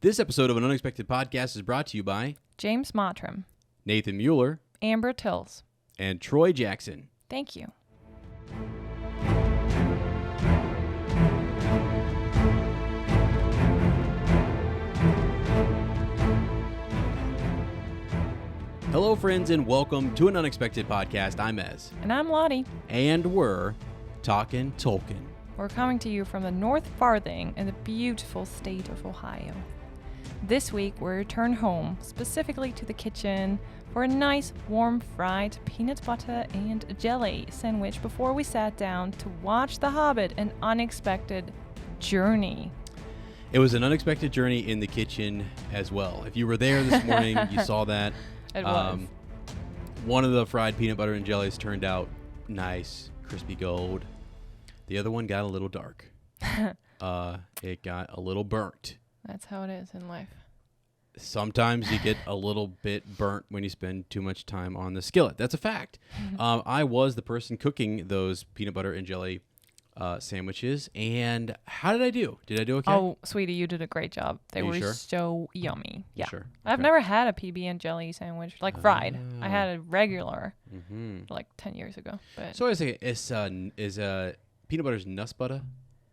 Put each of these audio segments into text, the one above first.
This episode of An Unexpected Podcast is brought to you by James Mottram, Nathan Mueller, Amber Tills. and Troy Jackson. Thank you. Hello, friends, and welcome to An Unexpected Podcast. I'm Ez, And I'm Lottie. and we're talking Tolkien. We're coming to you from the North Farthing in the beautiful state of Ohio. This week, we return home, specifically to the kitchen, for a nice, warm, fried peanut butter and jelly sandwich before we sat down to watch The Hobbit, An Unexpected Journey. It was an unexpected journey in the kitchen as well. If you were there this morning, you saw that. It was. One of the fried peanut butter and jellies turned out nice, crispy gold. The other one got a little dark. It got a little burnt. That's how it is in life. Sometimes you get a little bit burnt when you spend too much time on the skillet. That's a fact. I was the person cooking those peanut butter and jelly sandwiches. And how did I do? Did I do okay? Oh, sweetie, you did a great job. They Are you were sure? so yummy. Yeah. Sure. I've Okay. never had a PB and jelly sandwich, like fried. I had a regular, Mm-hmm. like 10 years ago. But So I was thinking, is peanut butter's nuss butter?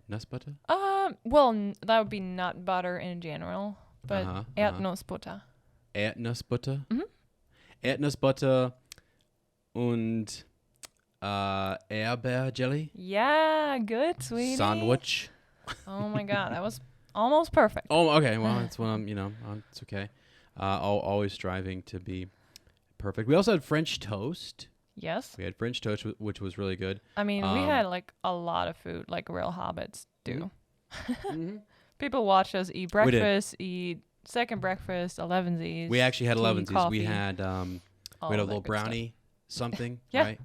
Nuss butter? that would be nut butter in general, but Erdnussbutter. Erdnussbutter? Mhm. Erdnussbutter und Erdbeerjelly? Yeah, good, sweetie. Sandwich? Oh my God, that was almost perfect. Oh, okay. Well, that's what I'm, it's okay. Always striving to be perfect. We also had French toast. Yes. We had French toast, which was really good. I mean, we had like a lot of food, like real hobbits do. Mm-hmm. People watch us eat did. breakfast, eat second breakfast, 11sies. We actually had tea, 11sies. coffee, We had all a of little that good brownie something, Yeah.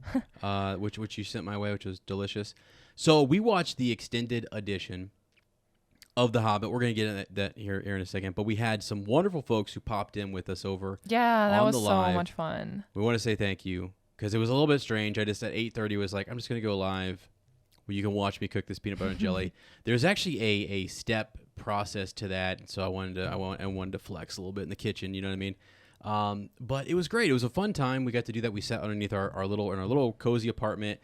right? Which you sent my way, which was delicious. So we watched the extended edition of The Hobbit. We're going to get into that here in a second. But we had some wonderful folks who popped in with us over. Yeah, that on was the so live. much fun. We want to say thank you because it was a little bit strange. I just at 8:30 was like, I'm just going to go live where you can watch me cook this peanut butter and jelly. There's actually a step process to that. And so I wanted to flex a little bit in the kitchen. You know what I mean? But it was great. It was a fun time. We got to do that. We sat underneath our little cozy apartment,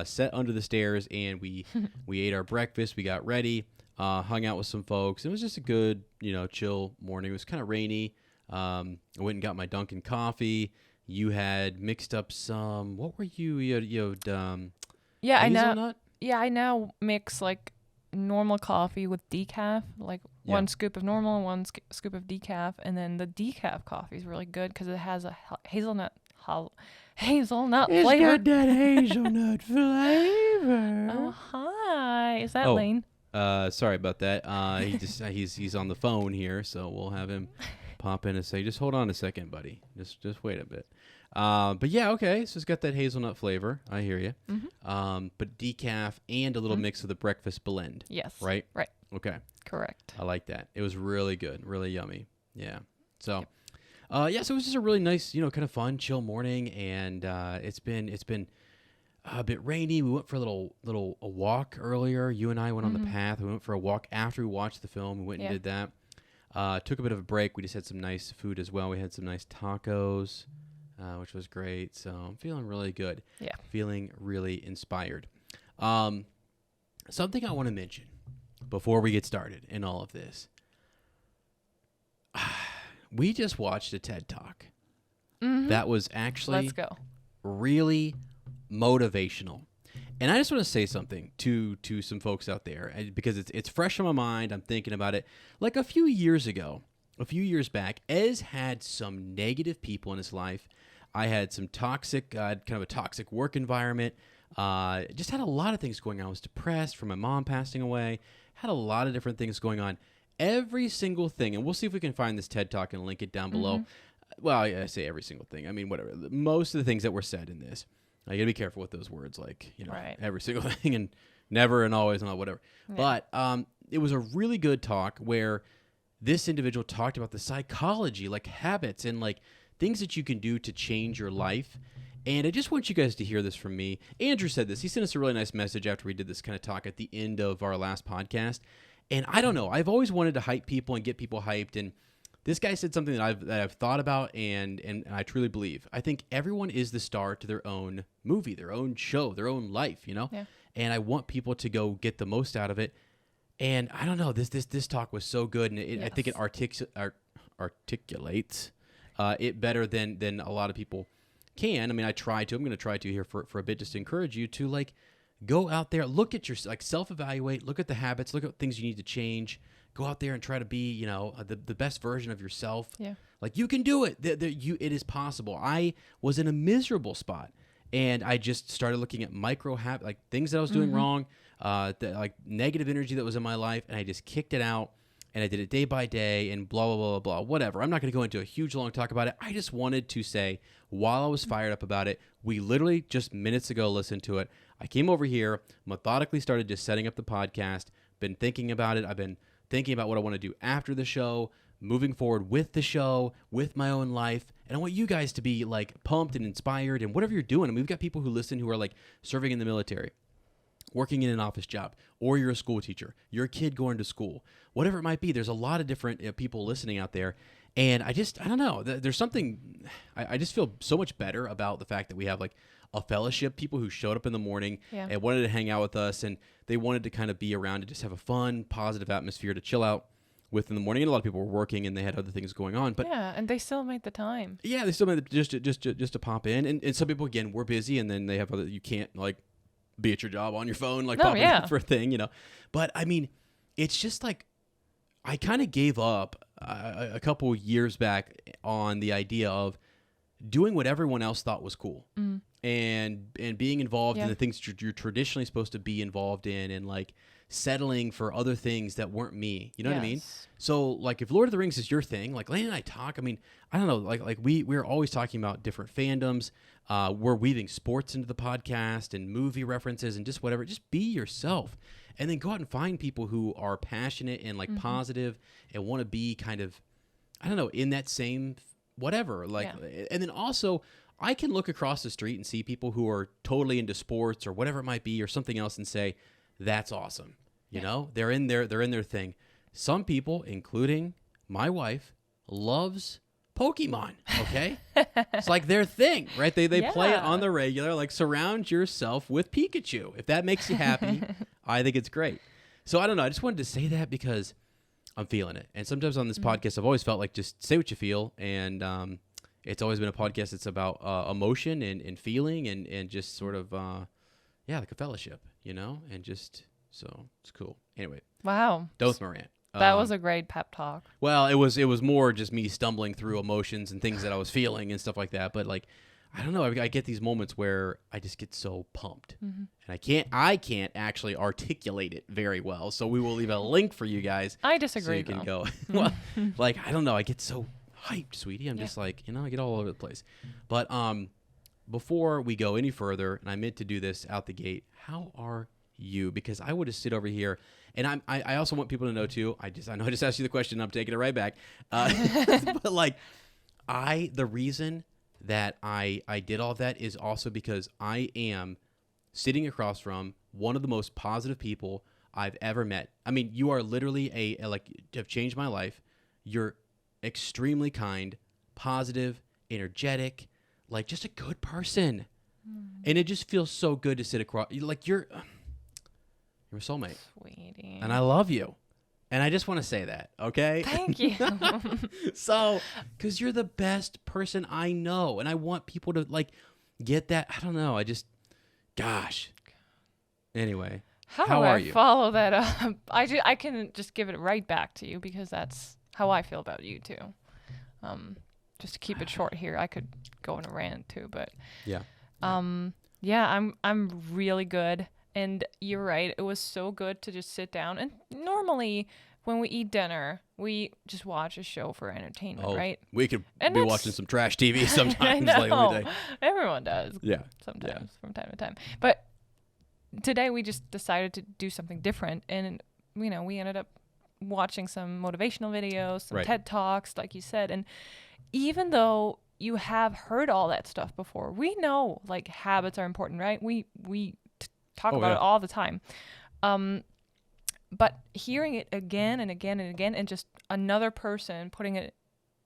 sat under the stairs, and we ate our breakfast. We got ready, hung out with some folks. It was just a good, chill morning. It was kind of rainy. I went and got my Dunkin' coffee. You had mixed up some. What were you? You had Yeah, I know. hazelnut? Yeah, I now mix like normal coffee with decaf, like one scoop of normal and one scoop of decaf, and then the decaf coffee is really good because it has a hazelnut flavor. Got that hazelnut flavor. Oh, hi. Is that Oh. Lane? Sorry about that. He's on the phone here, so we'll have him pop in and say, just hold on a second, buddy. Just wait a bit. But yeah, okay. So it's got that hazelnut flavor. I hear you. Mm-hmm. But decaf and a little mix of the breakfast blend. Yes. Right? Right. Okay. Correct. I like that. It was really good, really yummy. Yeah. So, so it was just a really nice, kind of fun, chill morning, and it's been a bit rainy. We went for a walk earlier. You and I went on the path. We went for a walk after we watched the film. We went and did that. Took a bit of a break. We just had some nice food as well. We had some nice tacos, which was great. So I'm feeling really good. Yeah. Feeling really inspired. Something I want to mention before we get started in all of this. We just watched a TED Talk. Mm-hmm. That was actually Let's go. really motivational. And I just want to say something to some folks out there because it's fresh on my mind. I'm thinking about it. Like a few years back, Ez had some negative people in his life. I had some toxic, kind of a toxic work environment. Just had a lot of things going on. I was depressed from my mom passing away. Had a lot of different things going on. Every single thing, and we'll see if we can find this TED Talk and link it down below. Well, I say every single thing. I mean, whatever. Most of the things that were said in this. You got to be careful with those words, like, Right. every single thing and never and always and all, whatever. Yeah. But it was a really good talk where this individual talked about the psychology, like habits and like things that you can do to change your life. And I just want you guys to hear this from me. Andrew said this. He sent us a really nice message after we did this kind of talk at the end of our last podcast. And I don't know. I've always wanted to hype people and get people hyped. And this guy said something that I've thought about and I truly believe. I think everyone is the star to their own movie, their own show, their own life, you know? Yeah. And I want people to go get the most out of it. And I don't know. This talk was so good, and I think it articulates it better than a lot of people can. I mean, I'm going to try to here for a bit, just to encourage you to like go out there, look at your like self-evaluate, look at the habits, look at things you need to change. Go out there and try to be, you know, the best version of yourself. Yeah. Like you can do it. It is possible. I was in a miserable spot, and I just started looking at like things that I was doing wrong, like negative energy that was in my life, and I just kicked it out, and I did it day by day, and blah, blah, blah, blah, whatever. I'm not going to go into a huge, long talk about it. I just wanted to say, while I was fired up about it, we literally just minutes ago listened to it. I came over here, methodically started just setting up the podcast, been thinking about it. I've been thinking about what I want to do after the show, moving forward with the show, with my own life. And I want you guys to be like pumped and inspired and whatever you're doing. I mean, we've got people who listen who are like serving in the military, working in an office job, or you're a school teacher, you're a kid going to school, whatever it might be. There's a lot of different people listening out there. And I don't know, there's something, I just feel so much better about the fact that we have like a fellowship, people who showed up in the morning and wanted to hang out with us, and they wanted to kind of be around and just have a fun, positive atmosphere to chill out with in the morning. And a lot of people were working and they had other things going on. But yeah, and they still made the time. Yeah, they still made just to pop in. And some people, again, were busy, and then they have you can't like be at your job on your phone, like popping in for a thing, you know. But I mean, it's just like I kind of gave up a couple years back on the idea of doing what everyone else thought was cool. And being involved in the things you're traditionally supposed to be involved in, and like settling for other things that weren't me. You know what I mean? So like if Lord of the Rings is your thing, like Lane and I talk, I mean, I don't know, like we're always talking about different fandoms. We're weaving sports into the podcast and movie references and just whatever. Just be yourself. And then go out and find people who are passionate and like positive and want to be kind of, I don't know, in that same whatever. Like, and then also I can look across the street and see people who are totally into sports or whatever it might be or something else and say, that's awesome. You know, they're in their thing. Some people, including my wife, loves Pokemon. Okay. It's like their thing, right? They play it on the regular, like surround yourself with Pikachu. If that makes you happy, I think it's great. So I don't know. I just wanted to say that because I'm feeling it. And sometimes on this podcast, I've always felt like just say what you feel. And, it's always been a podcast that's about emotion and feeling and just sort of, like a fellowship, you know, and just so it's cool. Anyway. Wow. That was my rant. That was a great pep talk. Well, it was more just me stumbling through emotions and things that I was feeling and stuff like that. But like, I don't know. I get these moments where I just get so pumped and I can't actually articulate it very well. So we will leave a link for you guys. I disagree. So you can go, well, like, I don't know. I get so hyped, sweetie. I'm just like, you know, I get all over the place. But before we go any further, and I meant to do this out the gate, how are you? Because I would have sit over here, and I also want people to know too. I know I just asked you the question. I'm taking it right back. But like, the reason that I did all of that is also because I am sitting across from one of the most positive people I've ever met. I mean, you are literally have changed my life. You're extremely kind, positive, energetic, like just a good person. And it just feels so good to sit across. Like you're a soulmate. Sweetie. And I love you. And I just want to say that, okay? Thank you. So, because you're the best person I know. And I want people to like get that. I don't know. Gosh. Anyway. How do I follow that up? I can just give it right back to you because that's how I feel about you too. Just to keep it short here, I could go on a rant too, but I'm really good. And you're right. It was so good to just sit down. And normally when we eat dinner, we just watch a show for entertainment, right? We could be watching some trash TV sometimes. I know. Like, everyone does. Yeah. Sometimes from time to time. But today we just decided to do something different. And, you know, we ended up watching some motivational videos, some TED Talks, like you said. And even though you have heard all that stuff before, we know like habits are important, right? We talk about it all the time. But hearing it again and again and again, and just another person putting it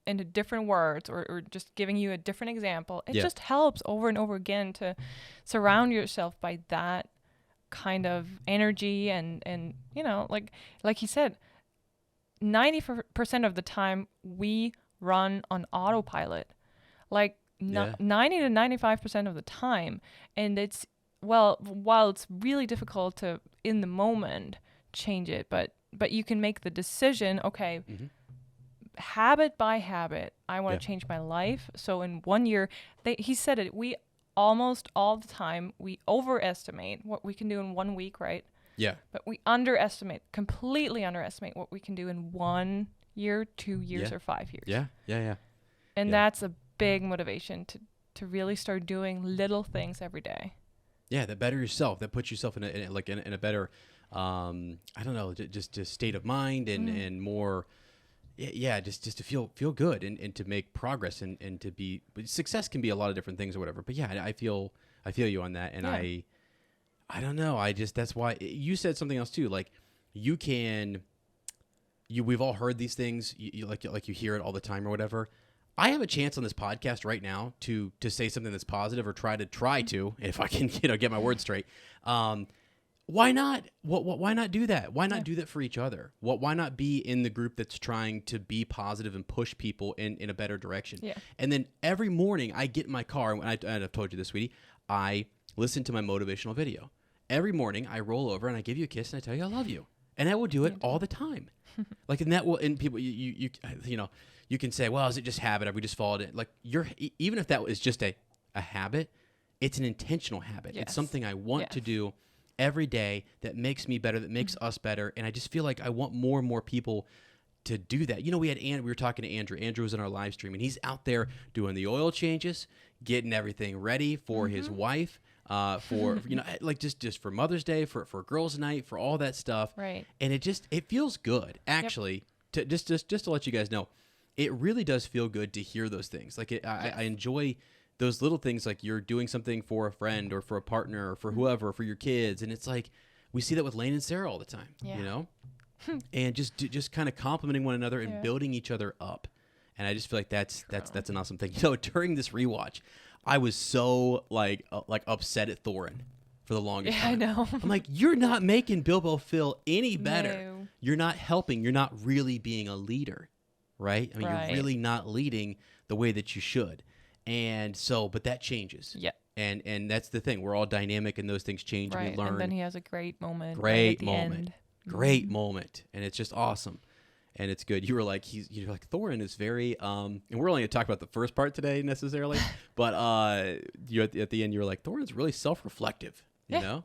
into different words or just giving you a different example, it just helps over and over again to surround yourself by that kind of energy and you know, like he said, 90% of the time we run on autopilot, like 90 to 95% of the time. And it's, well, while it's really difficult to in the moment change it, but you can make the decision, okay, habit by habit, I want to change my life. So in 1 year, he said it, we almost all the time, we overestimate what we can do in 1 week, right? Yeah. But we completely underestimate what we can do in 1 year, 2 years, or 5 years. Yeah. And that's a big motivation to really start doing little things every day. Yeah, that better yourself, that puts yourself in a better, I don't know, just state of mind and more, just to feel good and to make progress and to be, success can be a lot of different things or whatever. But yeah, I feel you on that, and I don't know, that's why you said something else too. Like we've all heard these things, like you hear it all the time or whatever. I have a chance on this podcast right now to say something that's positive or try to, if I can, get my words straight. Why not? Why not do that? Why not do that for each other? Why not be in the group that's trying to be positive and push people in a better direction? Yeah. And then every morning I get in my car, and I've told you this, sweetie, I listen to my motivational video. Every morning I roll over and I give you a kiss and I tell you I love you. And I will do it all the time. Like, and people, you can say, well, is it just habit? Have we just followed it? Like, even if that is just a habit, it's an intentional habit. Yes. It's something I want to do every day that makes me better, that makes us better. And I just feel like I want more and more people to do that. We were talking to Andrew. Andrew was in our live stream, and he's out there doing the oil changes, getting everything ready for his wife, for like just for Mother's Day, for girls' night, for all that stuff. Right. And it feels good, actually. Yep. Just to let you guys know, it really does feel good to hear those things. Like I enjoy those little things, like you're doing something for a friend or for a partner or for whoever, for your kids, and it's like we see that with Lane and Sarah all the time. Yeah. And just kind of complimenting one another and building each other up. And I just feel like that's an awesome thing. During this rewatch, I was so like upset at Thorin for the longest time. I know. I'm like, you're not making Bilbo feel any better. No. You're not helping. You're not really being a leader, right? I mean, you're really not leading the way that you should. And so, but that changes. Yeah. And that's the thing. We're all dynamic, and those things change. Right. And we learn. And then he has a great moment. Great moment. And it's just awesome. And it's good. You're like Thorin is very and we're only going to talk about the first part today necessarily, but you at the end, you're like, Thorin's really self-reflective, you know?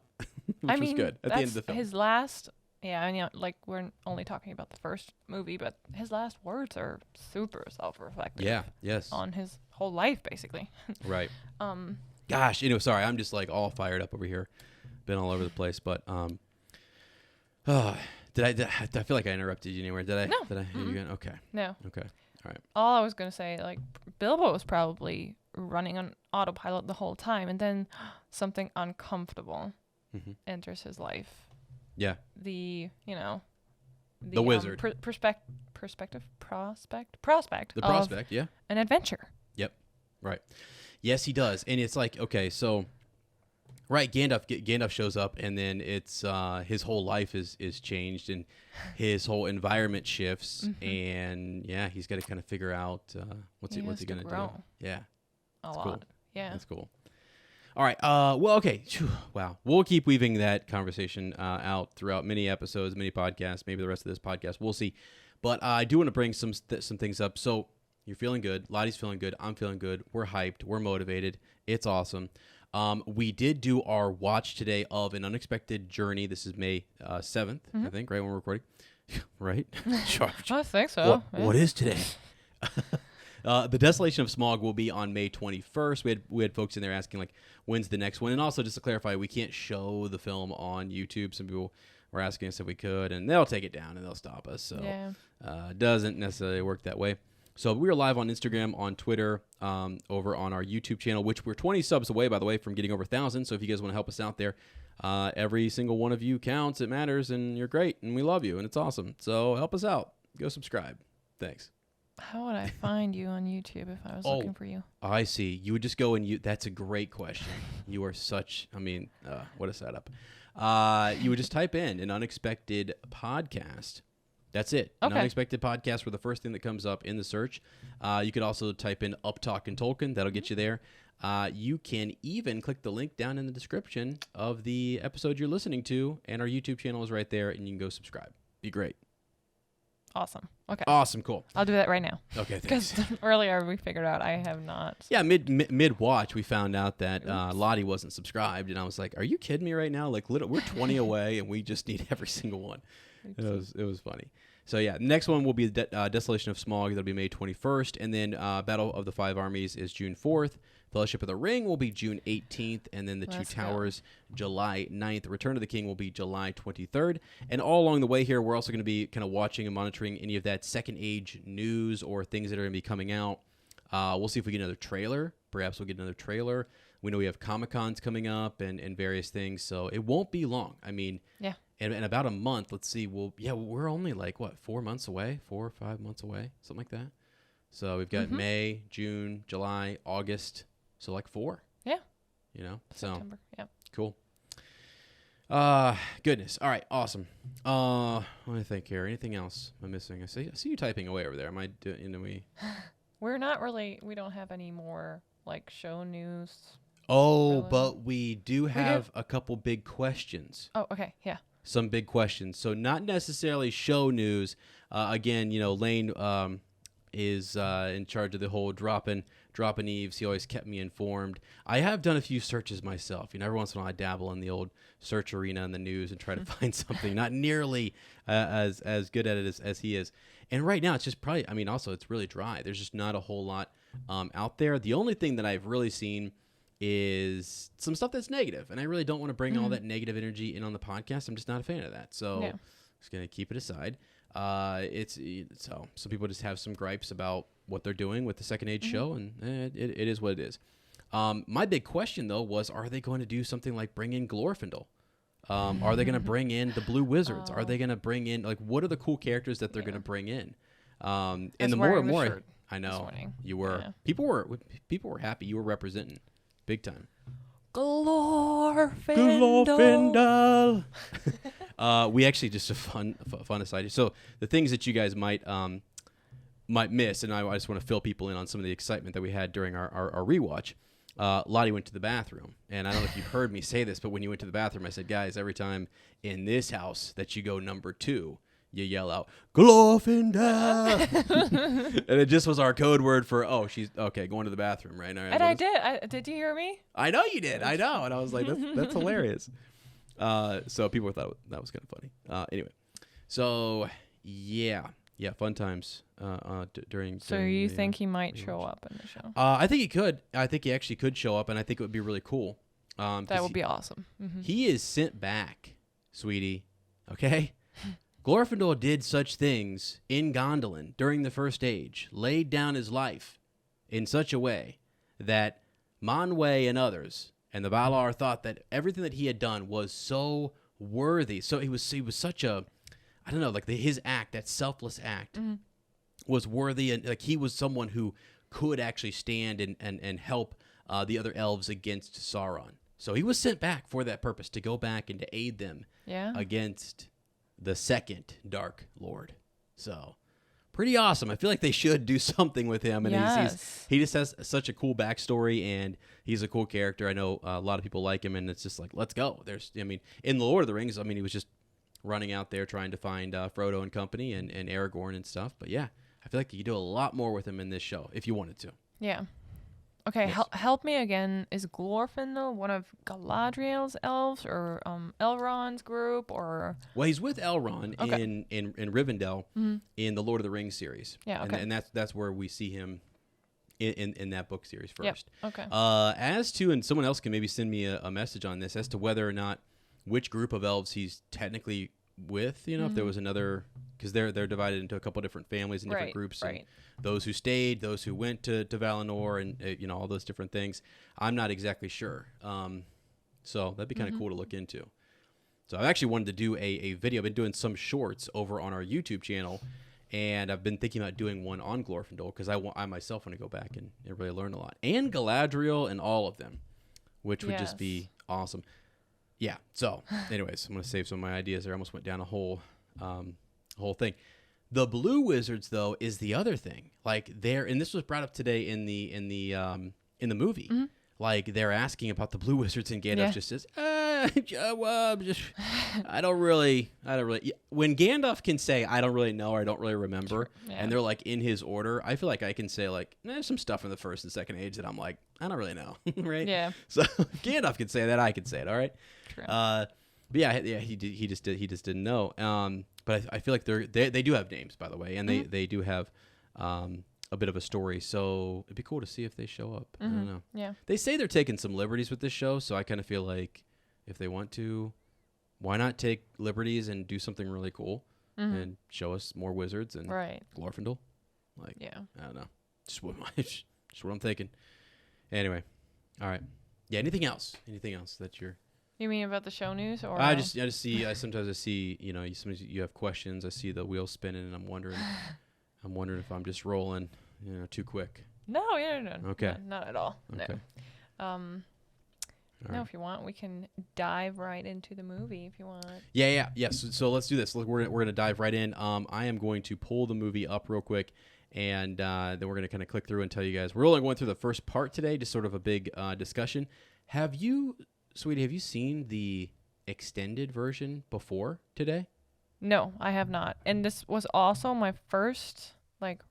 Which was good at the end of the film. His last, like we're only talking about the first movie, but his last words are super self-reflective. Yeah, yes. On his whole life, basically. Right. Gosh, sorry, I'm just like all fired up over here. Been all over the place, but Did I feel like I interrupted you anywhere? Did I? No. Did I? Mm-hmm. You going? Okay. No. Okay. All right. All I was going to say, like, Bilbo was probably running on autopilot the whole time, and then something uncomfortable enters his life. Yeah. The wizard. Prospect. The prospect, yeah. An adventure. Yep. Right. Yes, he does. And it's like, okay, so... Right, Gandalf shows up, and then it's his whole life is changed, and his whole environment shifts, and he's got to kind of figure out what's he going to do. Yeah, a lot. Cool. Yeah, that's cool. All right. Well, okay. Wow. We'll keep weaving that conversation out throughout many episodes, many podcasts, maybe the rest of this podcast. We'll see. But I do want to bring some things up. So you're feeling good. Lottie's feeling good. I'm feeling good. We're hyped. We're motivated. It's awesome. We did do our watch today of An Unexpected Journey. This is May 7th, I think, right when we're recording. Right? I think so. What is today? The Desolation of Smaug will be on May 21st. We had folks in there asking, like, when's the next one? And also, just to clarify, we can't show the film on YouTube. Some people were asking us if we could, and they'll take it down and they'll stop us. So it doesn't necessarily work that way. So we are live on Instagram, on Twitter, over on our YouTube channel, which we're 20 subs away, by the way, from getting over 1,000. So if you guys want to help us out there, every single one of you counts. It matters, and you're great, and we love you, and it's awesome. So help us out. Go subscribe. Thanks. How would I find you on YouTube if I was looking for you? I see. You would just go and that's a great question. You are such, what a setup. You would just type in an unexpected podcast. That's it. Okay. An unexpected podcast were the first thing that comes up in the search. You could also type in Up Talkin' Tolkien. That'll get you there. You can even click the link down in the description of the episode you're listening to, and our YouTube channel is right there, and you can go subscribe. Be great. Awesome. Okay. Awesome. Cool. I'll do that right now. Okay, thanks. Because earlier we figured out I have not. Yeah, mid-watch, we found out that Lottie wasn't subscribed, and I was like, are you kidding me right now? Like, we're 20 away, and we just need every single one. It was funny. So, yeah, next one will be Desolation of Smaug. That'll be May 21st. And then Battle of the Five Armies is June 4th. Fellowship of the Ring will be June 18th. And then the Two Towers, July 9th. Return of the King will be July 23rd. And all along the way here, we're also going to be kind of watching and monitoring any of that Second Age news or things that are going to be coming out. We'll see if we get another trailer. Perhaps we'll get another trailer. We know we have Comic-Cons coming up and various things. So it won't be long. I mean... Yeah. In about a month, let's see. We're only like, 4 months away? 4 or 5 months away? Something like that. So we've got May, June, July, August. So like 4. Yeah. You know? September. So, yeah. Cool. Goodness. All right. Awesome. Let me think here. Anything else I'm missing? I see you typing away over there. Am I doing, We're not really, we don't have any more like show news. Oh, relevant. but we do have a couple big questions. Oh, okay. Yeah. Some big questions. So not necessarily show news. Again, Lane is in charge of the whole dropping Eves. He always kept me informed. I have done a few searches myself. Every once in a while I dabble in the old search arena in the news and try to find something. Not nearly as good at it as he is. And right now it's just probably, also it's really dry. There's just not a whole lot out there. The only thing that I've really seen is some stuff that's negative, and I really don't want to bring all that negative energy in on the podcast. I'm just not a fan of that, so I'm just gonna keep it aside. So some people just have some gripes about what they're doing with the Second Age show, and it is what it is. My big question though was, are they going to do something like bring in Glorfindel? Are they going to bring in the Blue Wizards? Are they going to bring in what are the cool characters that they're going to bring in? And the more and more, I know you were. Yeah. People were happy. You were representing. Big time. Glorfindel. We actually just a fun aside. So the things that you guys might miss, and I just want to fill people in on some of the excitement that we had during our rewatch. Lottie went to the bathroom, and I don't know if you heard me say this, but when you went to the bathroom, I said, guys, every time in this house that you go number 2, you yell out, Glorfindel! And it just was our code word for, she's, okay, going to the bathroom right now. And I did. Did you hear me? I know you did. I know. And I was like, that's hilarious. So people thought that was kind of funny. Anyway, so yeah, fun times during. So you think he might show up in the show? I think he could. I think he actually could show up, and I think it would be really cool. That would be awesome. Mm-hmm. He is sent back, sweetie. Okay? Glorfindel did such things in Gondolin during the First Age, laid down his life in such a way that Manwë and others and the Valar thought that everything that he had done was so worthy. So he was such a, I don't know, like his act, that selfless act, was worthy, and like he was someone who could actually stand and help the other elves against Sauron. So he was sent back for that purpose, to go back and to aid them against the second Dark Lord. So pretty awesome. I feel like they should do something with him. And he just has such a cool backstory, and he's a cool character. I know a lot of people like him, and it's just like, let's go. In The Lord of the Rings, he was just running out there trying to find Frodo and company and Aragorn and stuff. But yeah, I feel like you could do a lot more with him in this show if you wanted to. Yeah. Okay, Yes. help me again. Is Glorfindel one of Galadriel's elves, or Elrond's group, or? Well, he's with Elrond in Rivendell in the Lord of the Rings series. Yeah, okay. And that's where we see him in that book series first. Yep. Okay. As to, and someone else can maybe send me a message on this, as to whether or not which group of elves he's technically with, if there was another, because they're divided into a couple different families and different groups, and those who stayed, those who went to Valinor, and all those different things. I'm not exactly sure. So that'd be kind of cool to look into. So I've actually wanted to do a video. I've been doing some shorts over on our YouTube channel, and I've been thinking about doing one on Glorfindel because I myself want to go back and really learn a lot. And Galadriel and all of them, which would just be awesome. Yeah. So anyways, I'm going to save some of my ideas there. I almost went down a whole thing. The Blue Wizards, though, is the other thing. Like and this was brought up today in the movie. Mm-hmm. Like they're asking about the Blue Wizards, and Gandalf just says, I don't really. When Gandalf can say, I don't really know, or I don't really remember, and they're like in his order, I feel like I can say like, there's some stuff in the first and second age that I'm like, I don't really know, right? Yeah. So if Gandalf can say that, I can say it. All right. True. But he just didn't know. But I feel like they do have names, by the way, and they do have a bit of a story, so it'd be cool to see if they show up. I don't know. Yeah. They say they're taking some liberties with this show, so I kind of feel like if they want to, why not take liberties and do something really cool and show us more wizards and Glorfindel? Like, I don't know. Just what I'm thinking. Anyway, all right. Yeah. Anything else? Anything else that you're? You mean about the show news, or? I just see. Sometimes I see. Sometimes you have questions. I see the wheel spinning, and I'm wondering if I'm just rolling, too quick. No. Okay. No, not at all. Okay. No. No, if you want, we can dive right into the movie if you want. Yeah. So let's do this. We're gonna dive right in. I am going to pull the movie up real quick, and then we're gonna kind of click through and tell you guys. We're only going through the first part today, just sort of a big discussion. Have you, sweetie? Have you seen the extended version before today? No, I have not. And this was also my first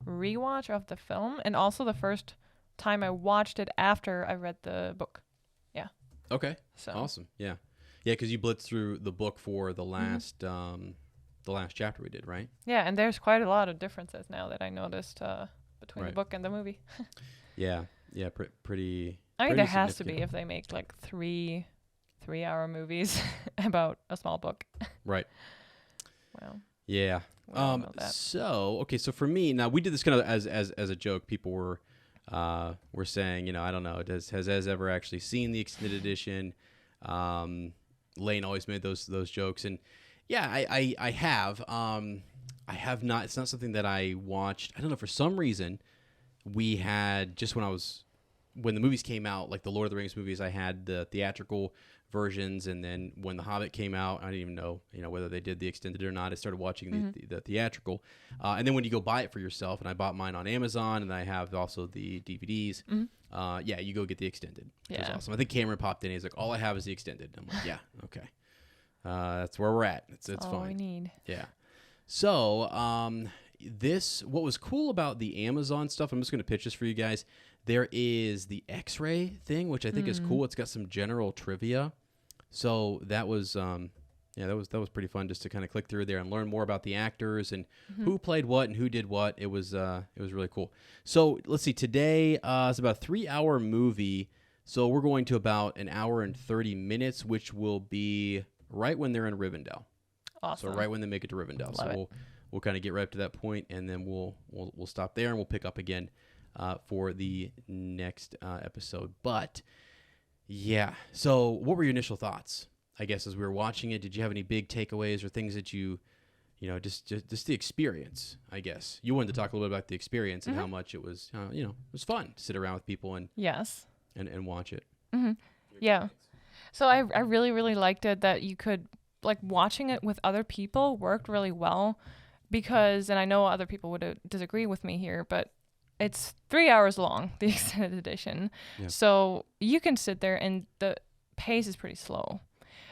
rewatch of the film, and also the first time I watched it after I read the book. Yeah. Okay. So awesome. Yeah. Because you blitzed through the book for the last chapter we did, right? Yeah, and there's quite a lot of differences now that I noticed between the book and the movie. Yeah. Pretty. I mean, there has to be if they make 3-hour movies about a small book. Right. Well. Yeah. So for me, now we did this kind of as a joke. People were saying, I don't know, has Ez ever actually seen the extended edition? Lane always made those jokes, and yeah, I have. I have not. It's not something that I watched. I don't know, for some reason we had, just when the movies came out, like the Lord of the Rings movies, I had the theatrical versions, and then when the Hobbit came out, I didn't even know, whether they did the extended or not. I started watching the theatrical, and then when you go buy it for yourself, and I bought mine on Amazon, and I have also the DVDs. You go get the extended. Which was awesome. I think Cameron popped in. He's like, "All I have is the extended." I'm like, "Yeah, okay, that's where we're at. It's all fine." We need. Yeah. So, what was cool about the Amazon stuff? I'm just going to pitch this for you guys. There is the X-ray thing, which I think is cool. It's got some general trivia. So that was, that was pretty fun, just to kind of click through there and learn more about the actors and who played what and who did what. It was really cool. So let's see. Today it's about a 3-hour movie. So we're going to about an hour and 30 minutes, which will be right when they're in Rivendell. Awesome. So right when they make it to Rivendell. Love so we'll kind of get right up to that point, and then we'll stop there and we'll pick up again for the next episode. But yeah, so what were your initial thoughts, I guess, as we were watching it? Did you have any big takeaways or things that just the experience, I guess? You wanted to talk a little bit about the experience and how much it was, it was fun to sit around with people and watch it. Yeah. So I really, really liked it that you could, watching it with other people worked really well because, and I know other people would disagree with me here, but it's 3 hours long, the extended edition. Yeah. So you can sit there and the pace is pretty slow.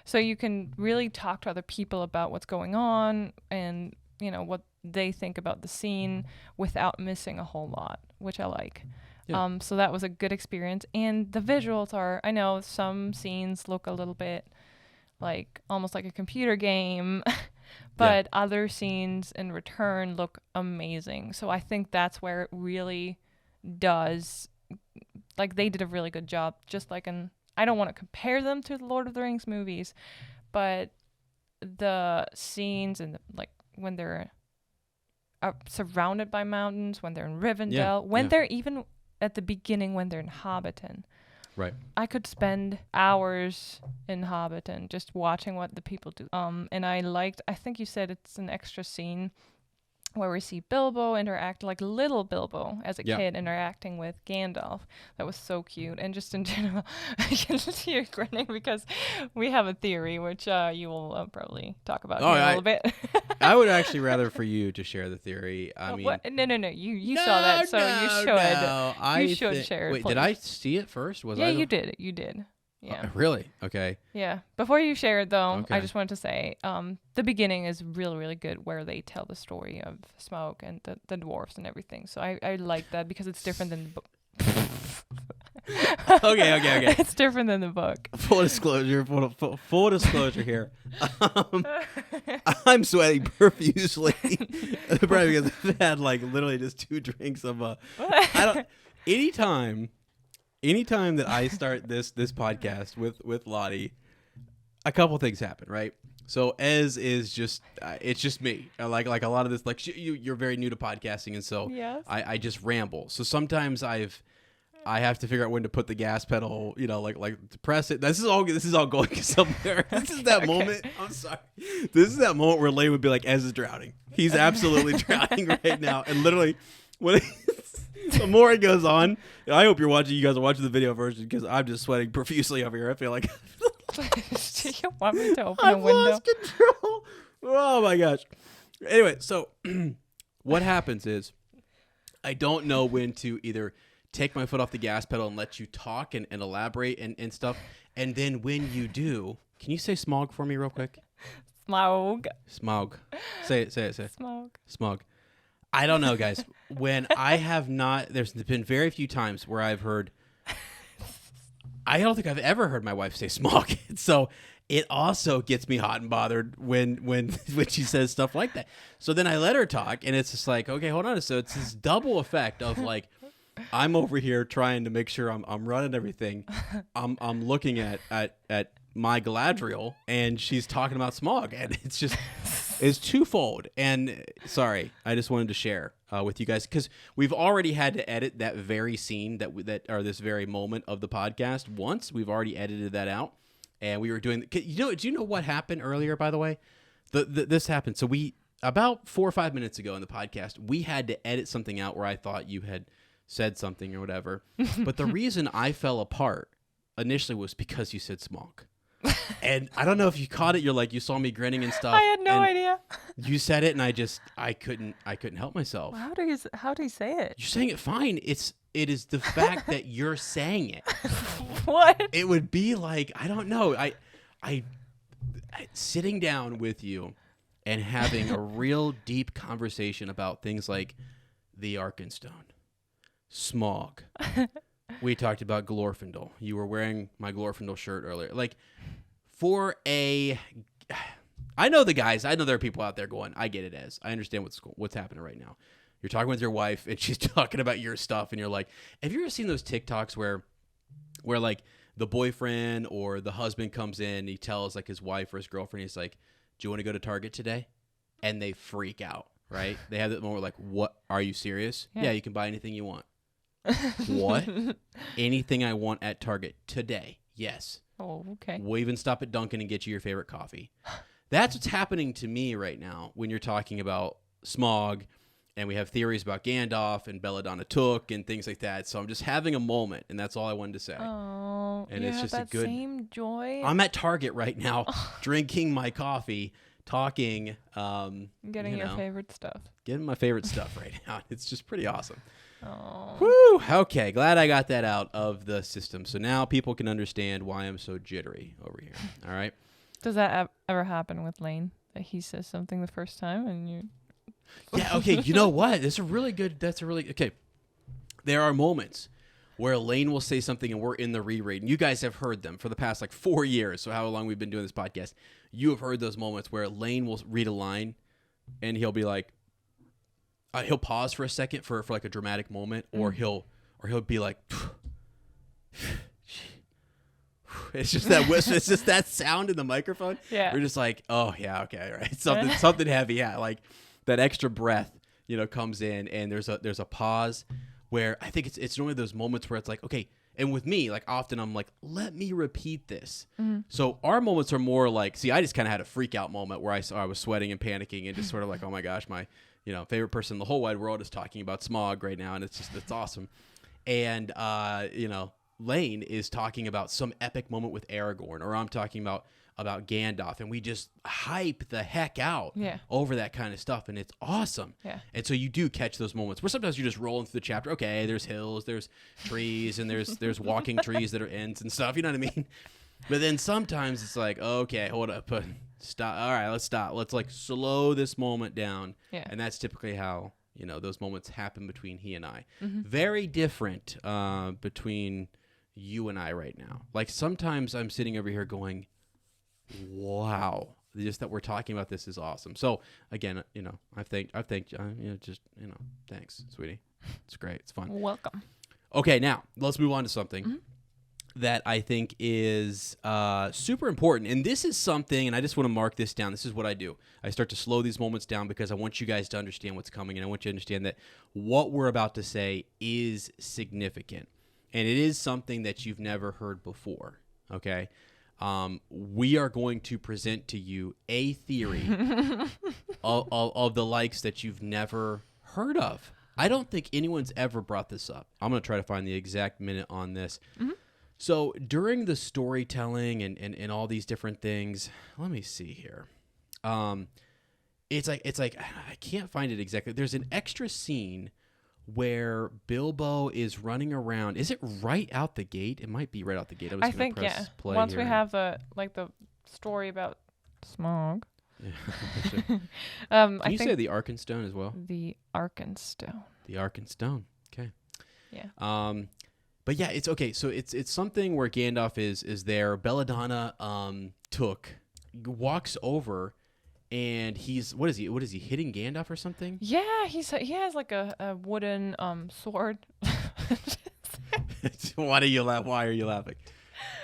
So you can really talk to other people about what's going on and, what they think about the scene without missing a whole lot, which I like. Yeah. So that was a good experience. And the visuals I know some scenes look a little bit almost like a computer game, but other scenes in return look amazing. So I think that's where it really does, they did a really good job, just I don't want to compare them to the Lord of the Rings movies, but the scenes and like when they're surrounded by mountains, when they're in Rivendell, when they're even at the beginning when they're in Hobbiton. Right. I could spend hours in Hobbiton just watching what the people do. And I think you said it's an extra scene where we see Bilbo interact, like little Bilbo as a kid interacting with Gandalf. That was so cute. And just in general, I can see you grinning because we have a theory, which you will probably talk about in a little bit. I would actually rather for you to share the theory. I mean, No. You saw that, so you should. You should share it. Wait, please. did I see it first? You did. You did. Yeah. Really? Okay. Yeah. Before you share it, though, Okay. I just wanted to say the beginning is really, really good where they tell the story of Smaug and the dwarves and everything. So I like that because it's different than the book. Okay. It's different than the book. Full disclosure here. I'm sweating profusely. Probably because I've had like literally just 2 drinks of Anytime that I start this podcast with Lottie, a couple things happen, right? So Ez is just it's just me. Like a lot of this, like you're very new to podcasting, and so I just ramble. So sometimes I have to figure out when to put the gas pedal, like to press it. This is all going somewhere. This is that moment. I'm sorry. This is that moment where Lane would be like, Ez is drowning. He's absolutely drowning right now, and literally when. The more it goes on, I hope you guys are watching the video version because I'm just sweating profusely over here. I feel like do you want me to open a window? I've lost control. Oh my gosh. Anyway, so what happens is I don't know when to either take my foot off the gas pedal and let you talk and elaborate and stuff. And then when you do, can you say smog for me real quick? Smaug. Say it. Smog. I don't know, guys. When I have not, there's been very few times where I've heard, I don't think I've ever heard my wife say smog. So it also gets me hot and bothered when she says stuff like that. So then I let her talk, and it's just like, okay, hold on. So it's this double effect of like, I'm over here trying to make sure I'm running everything. I'm looking at my Galadriel, and she's talking about smog, and it's just. It's twofold, and sorry, I just wanted to share with you guys because we've already had to edit that very scene or this very moment of the podcast once. We've already edited that out, and we were doing. Do you know what happened earlier? By the way, this happened. So we about 4 or 5 minutes ago in the podcast, we had to edit something out where I thought you had said something or whatever, but the reason I fell apart initially was because you said smog. And I don't know if you caught it. You saw me grinning and stuff. I had no idea. You said it, and I couldn't help myself. Well, how do you say it? You're saying it fine. It is the fact that you're saying it. What? It would be like, I don't know. I sitting down with you and having a real deep conversation about things like the Arkenstone, smog. We talked about Glorfindel. You were wearing my Glorfindel shirt earlier. Like, I know the guys. I know there are people out there going, I get it, Ez. I understand what's happening right now. You're talking with your wife, and she's talking about your stuff, and you're like, have you ever seen those TikToks where like the boyfriend or the husband comes in, and he tells like his wife or his girlfriend, he's like, do you want to go to Target today? And they freak out, right? They have that moment like, what? Are you serious? Yeah, you can buy anything you want. What? Anything I want at Target today. Yes. Oh, okay. We'll even stop at Dunkin' and get you your favorite coffee. That's what's happening to me right now when you're talking about smog, and we have theories about Gandalf and Belladonna Took and things like that. So I'm just having a moment, and that's all I wanted to say. Oh, and you it's have just that a good same joy. I'm at Target right now, drinking my coffee, talking, getting your favorite stuff. Getting my favorite stuff right now. It's just pretty awesome. Oh. Woo! Okay, glad I got that out of the system. So now people can understand why I'm so jittery over here. All right. Does that ever happen with Lane? That he says something the first time and you... Yeah, okay, you know what? Okay. There are moments where Lane will say something and we're in the reread. And you guys have heard them for the past like 4 years. So how long we've been doing this podcast. You have heard those moments where Lane will read a line and he'll be like, he'll pause for a second for like a dramatic moment, or he'll be like, It's just that whisper. It's just that sound in the microphone. Yeah. We're just like, oh yeah, okay, right. Something heavy. Yeah, like that extra breath, comes in, and there's a pause where I think it's normally those moments where it's like, okay. And with me, like often I'm like, let me repeat this. Mm-hmm. So our moments are more like, I just kind of had a freak out moment where I was sweating and panicking and just sort of like, oh my gosh, my, favorite person in the whole wide world is talking about smog right now. And it's awesome. And, Lane is talking about some epic moment with Aragorn, or I'm talking about Gandalf, and we just hype the heck out over that kind of stuff, and it's awesome. Yeah. And so you do catch those moments where sometimes you're just rolling through the chapter. Okay, there's hills, there's trees, and there's walking trees that are ends and stuff. You know what I mean? But then sometimes it's like, okay, hold up, stop. All right, let's stop. Let's like slow this moment down. Yeah. And that's typically how those moments happen between he and I. Mm-hmm. Very different between you and I right now. Like sometimes I'm sitting over here going, wow, just that we're talking about this is awesome. So again, I think thanks, sweetie. It's great. It's fun. Welcome. Okay, now let's move on to something that I think is super important. And this is something, and I just want to mark this down. This is what I do. I start to slow these moments down because I want you guys to understand what's coming, and I want you to understand that what we're about to say is significant. And it is something that you've never heard before, okay? We are going to present to you a theory of the likes that you've never heard of. I don't think anyone's ever brought this up. I'm going to try to find the exact minute on this. Mm-hmm. So during the storytelling and all these different things, let me see here. It's like I can't find it exactly. There's an extra scene where Bilbo is running around. Is it right out the gate? It might be right out the gate. I think press play once here. We have the story about smog. Can you say the Arkenstone as well? The Arkenstone. The Arkenstone. Okay. Yeah. But yeah, it's okay. So it's something where Gandalf is there. Belladonna walks over. And he's what is he hitting Gandalf or something? Yeah, he has like a wooden sword. Why are you laughing?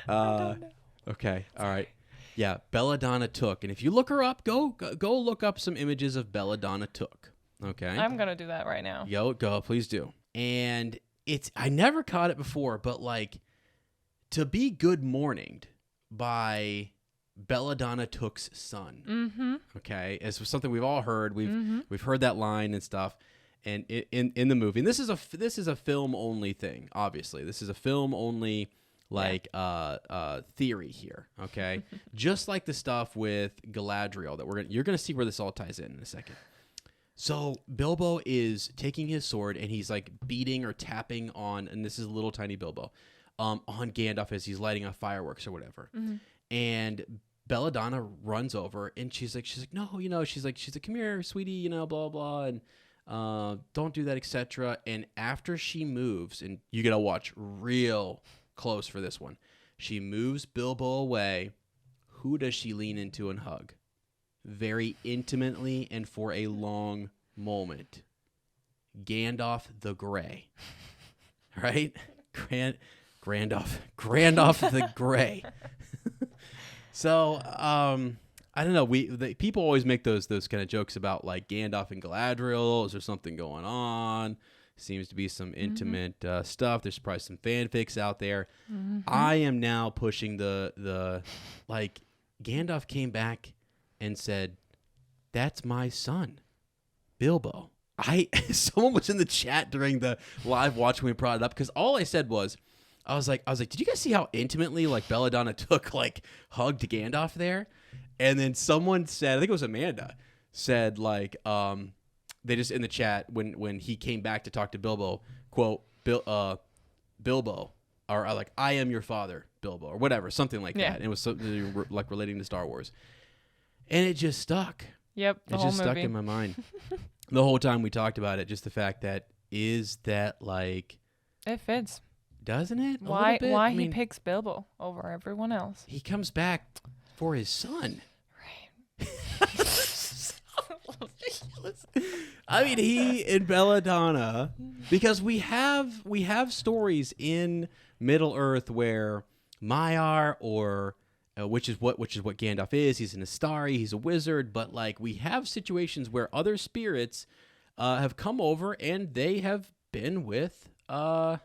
I don't know. Okay, all right. Yeah, Belladonna Took, and if you look her up, go look up some images of Belladonna Took. Okay, I'm gonna do that right now. Go, please do. And I never caught it before, but like to be good morninged by Belladonna Took's son. Mm-hmm. Okay, it's something we've all heard. We've heard that line and stuff, and in the movie. And this is a film only thing. Obviously, this is a film only theory here. Okay, just like the stuff with Galadriel that you're gonna see where this all ties in a second. So Bilbo is taking his sword and he's like beating or tapping on, and this is little tiny Bilbo, on Gandalf as he's lighting off fireworks or whatever, and Belladonna runs over and she's like, no, she's like, come here, sweetie, blah, blah, and don't do that, etc. And after she moves, and you gotta watch real close for this one, she moves Bilbo away. Who does she lean into and hug? Very intimately and for a long moment. Gandalf the Grey. Right? Grandolph the Grey. So, I don't know. People always make those kind of jokes about like Gandalf and Galadriel. Is there something going on? Seems to be some intimate stuff. There's probably some fanfics out there. Mm-hmm. I am now pushing the like Gandalf came back and said, "That's my son, Bilbo." Someone was in the chat during the live watch when we brought it up because all I said was, I was like, did you guys see how intimately like Belladonna hugged Gandalf there? And then someone said, I think it was Amanda, said like, they just in the chat when he came back to talk to Bilbo, quote, Bilbo, or like, I am your father, Bilbo, or whatever, something like that. And it was something like relating to Star Wars. And it just stuck. Yep, it just stuck in my mind. The whole time we talked about it, just the fact that, is that like... It fits. Doesn't it? Why he picks Bilbo over everyone else? He comes back for his son. Right. I mean, he and Belladonna, because we have stories in Middle Earth where Maiar or which is what Gandalf is. He's an Astari. He's a wizard. But like we have situations where other spirits have come over and they have been with elves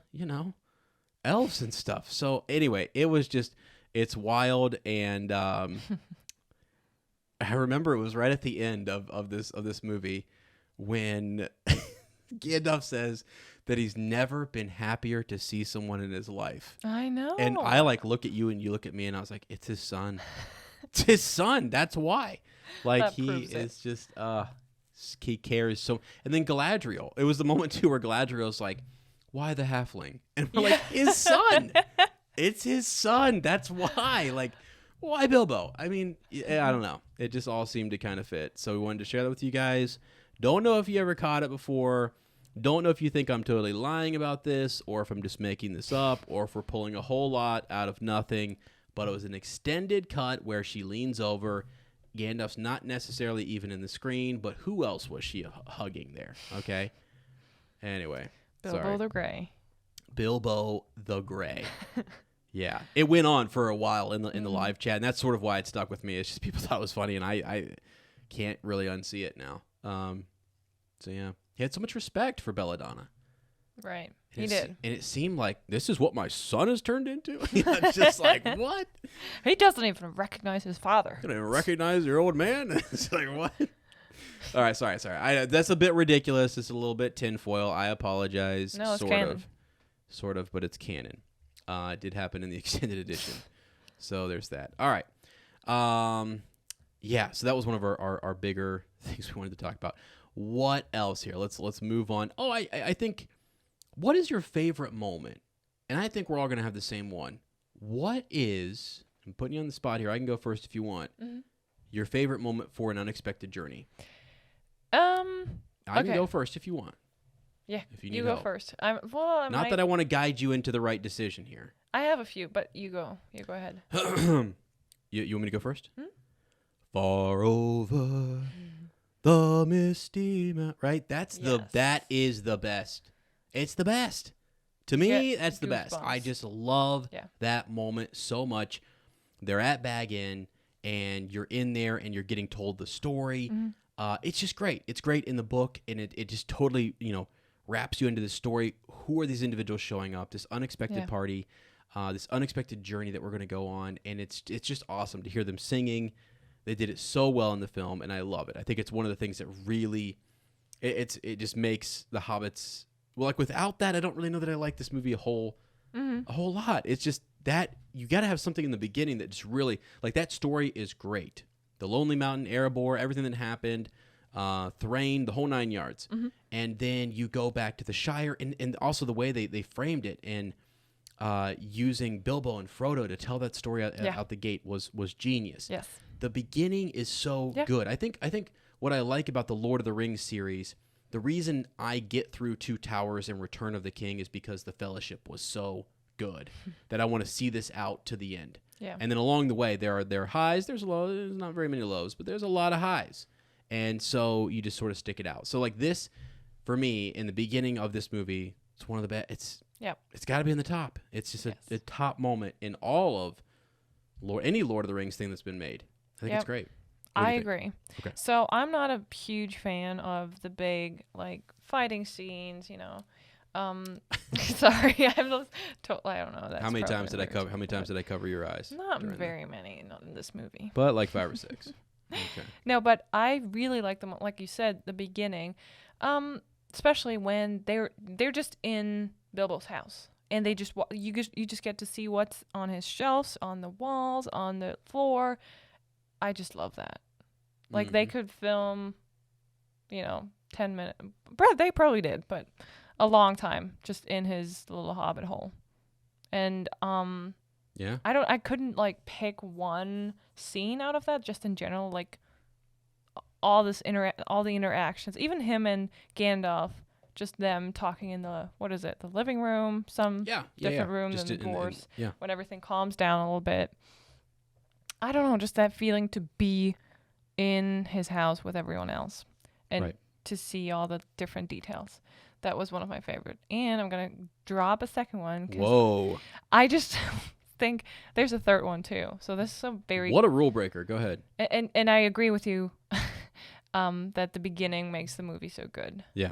and stuff. So anyway, it's wild. And I remember it was right at the end of this movie when Gandalf says that he's never been happier to see someone in his life. I know. And I look at you and you look at me and I was like, it's his son. It's his son. That's why. Like That he proves is just he cares so. And then Galadriel. It was the moment too where Galadriel's like, why the halfling? And we're like, his son. It's his son. That's why. Like, why Bilbo? I mean, I don't know. It just all seemed to kind of fit. So we wanted to share that with you guys. Don't know if you ever caught it before. Don't know if you think I'm totally lying about this or if I'm just making this up or if we're pulling a whole lot out of nothing. But it was an extended cut where she leans over. Gandalf's not necessarily even in the screen, but who else was she hugging there? Okay. Anyway. Bilbo sorry. the Grey. Bilbo the Grey. Yeah. It went on for a while in the live chat, and that's sort of why it stuck with me. It's just people thought it was funny, and I can't really unsee it now. So, yeah. He had so much respect for Belladonna. Right. And He did. And it seemed like, this is what my son has turned into? It's just like, what? He doesn't even recognize his father. You don't even recognize your old man? It's like, what? All right, sorry. That's a bit ridiculous. It's a little bit tinfoil. I apologize. No, it's canon. Sort of, but it's canon. It did happen in the extended edition. So there's that. All right. Yeah, so that was one of our bigger things we wanted to talk about. What else here? Let's move on. Oh, I think, what is your favorite moment? And I think we're all going to have the same one. What is, I'm putting you on the spot here. I can go first if you want. Mm-hmm. Your favorite moment for an unexpected journey. I can go first if you want. Yeah, if you need you go help. first. Not that I want to guide you into the right decision here. I have a few, but you go. You go ahead. You want me to go first? Hmm? Far over the misty mountain. Right? That is the best. It's the best. To me, that's the best. I just love that moment so much. They're at Bag Inn, and you're in there, and you're getting told the story. Mm-hmm. It's just great. It's great in the book, and it just totally, wraps you into the story. Who are these individuals showing up? This unexpected party, this unexpected journey that we're going to go on, and it's just awesome to hear them singing. They did it so well in the film, and I love it. I think it's one of the things that really, it just makes the Hobbits. Well, like without that, I don't really know that I like this movie a whole lot. It's just that you got to have something in the beginning that just really, like, that story is great. The Lonely Mountain, Erebor, everything that happened, Thrain, the whole 9 yards. Mm-hmm. And then you go back to the Shire, and also the way they framed it, and using Bilbo and Frodo to tell that story out the gate was genius. Yes. The beginning is so good. I think what I like about the Lord of the Rings series, the reason I get through Two Towers and Return of the King is because the Fellowship was so good that I want to see this out to the end. Yeah. And then along the way, there are highs. There's not very many lows, but there's a lot of highs. And so you just sort of stick it out. So like this, for me, in the beginning of this movie, it's one of the best. It's got to be in the top. It's just a top moment in all of any Lord of the Rings thing that's been made. I think it's great. I agree. Okay. So I'm not a huge fan of the big fighting scenes. Sorry, I don't know. That's how many times did I cover your eyes? Not very many, not in this movie. But like 5 or 6. Okay. No, but I really like them. Like you said, the beginning, especially when they're just in Bilbo's house, and they just you just get to see what's on his shelves, on the walls, on the floor. I just love that. Like they could film, 10 minutes. They probably did, but a long time just in his little hobbit hole. And I couldn't pick one scene out of that, just in general, all the interactions, even him and Gandalf, just them talking in the living room, different room than the dwarves, when everything calms down a little bit. I don't know, just that feeling to be in his house with everyone else and to see all the different details. That was one of my favorite. And I'm going to drop a second one. Whoa. I just think there's a third one too. So this is a very What a rule breaker. Go ahead. and I agree with you that the beginning makes the movie so good. Yeah.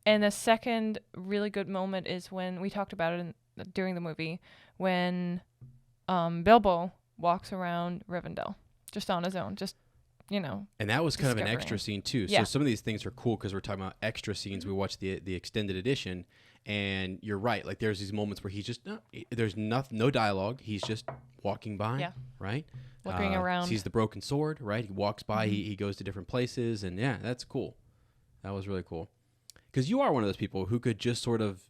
And the second really good moment is when we talked about it during the movie when Bilbo walks around Rivendell just on his own, just And that was kind of an extra scene too. Yeah. So some of these things are cool because we're talking about extra scenes. We watched the extended edition, and you're right. Like there's these moments where he's just there's no dialogue. He's just walking by. Yeah. Right. Looking around. Sees the broken sword. Right. He walks by. He goes to different places, and yeah, that's cool. That was really cool. Because you are one of those people who could just sort of,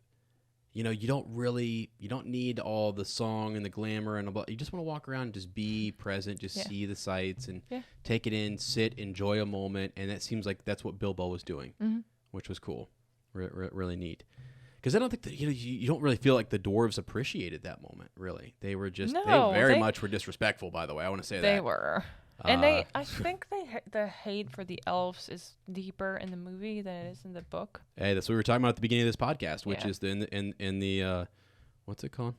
you don't need all the song and the glamour and you just want to walk around and just be present, just see the sights and take it in, sit, enjoy a moment. And that seems like that's what Bilbo was doing, which was cool, really neat. Because I don't think that, you don't really feel like the dwarves appreciated that moment, really. They were just, they very much were disrespectful, by the way. I want to say that. They were. And I think the hate for the elves is deeper in the movie than it is in the book. Hey, that's what we were talking about at the beginning of this podcast, which is in the what's it called?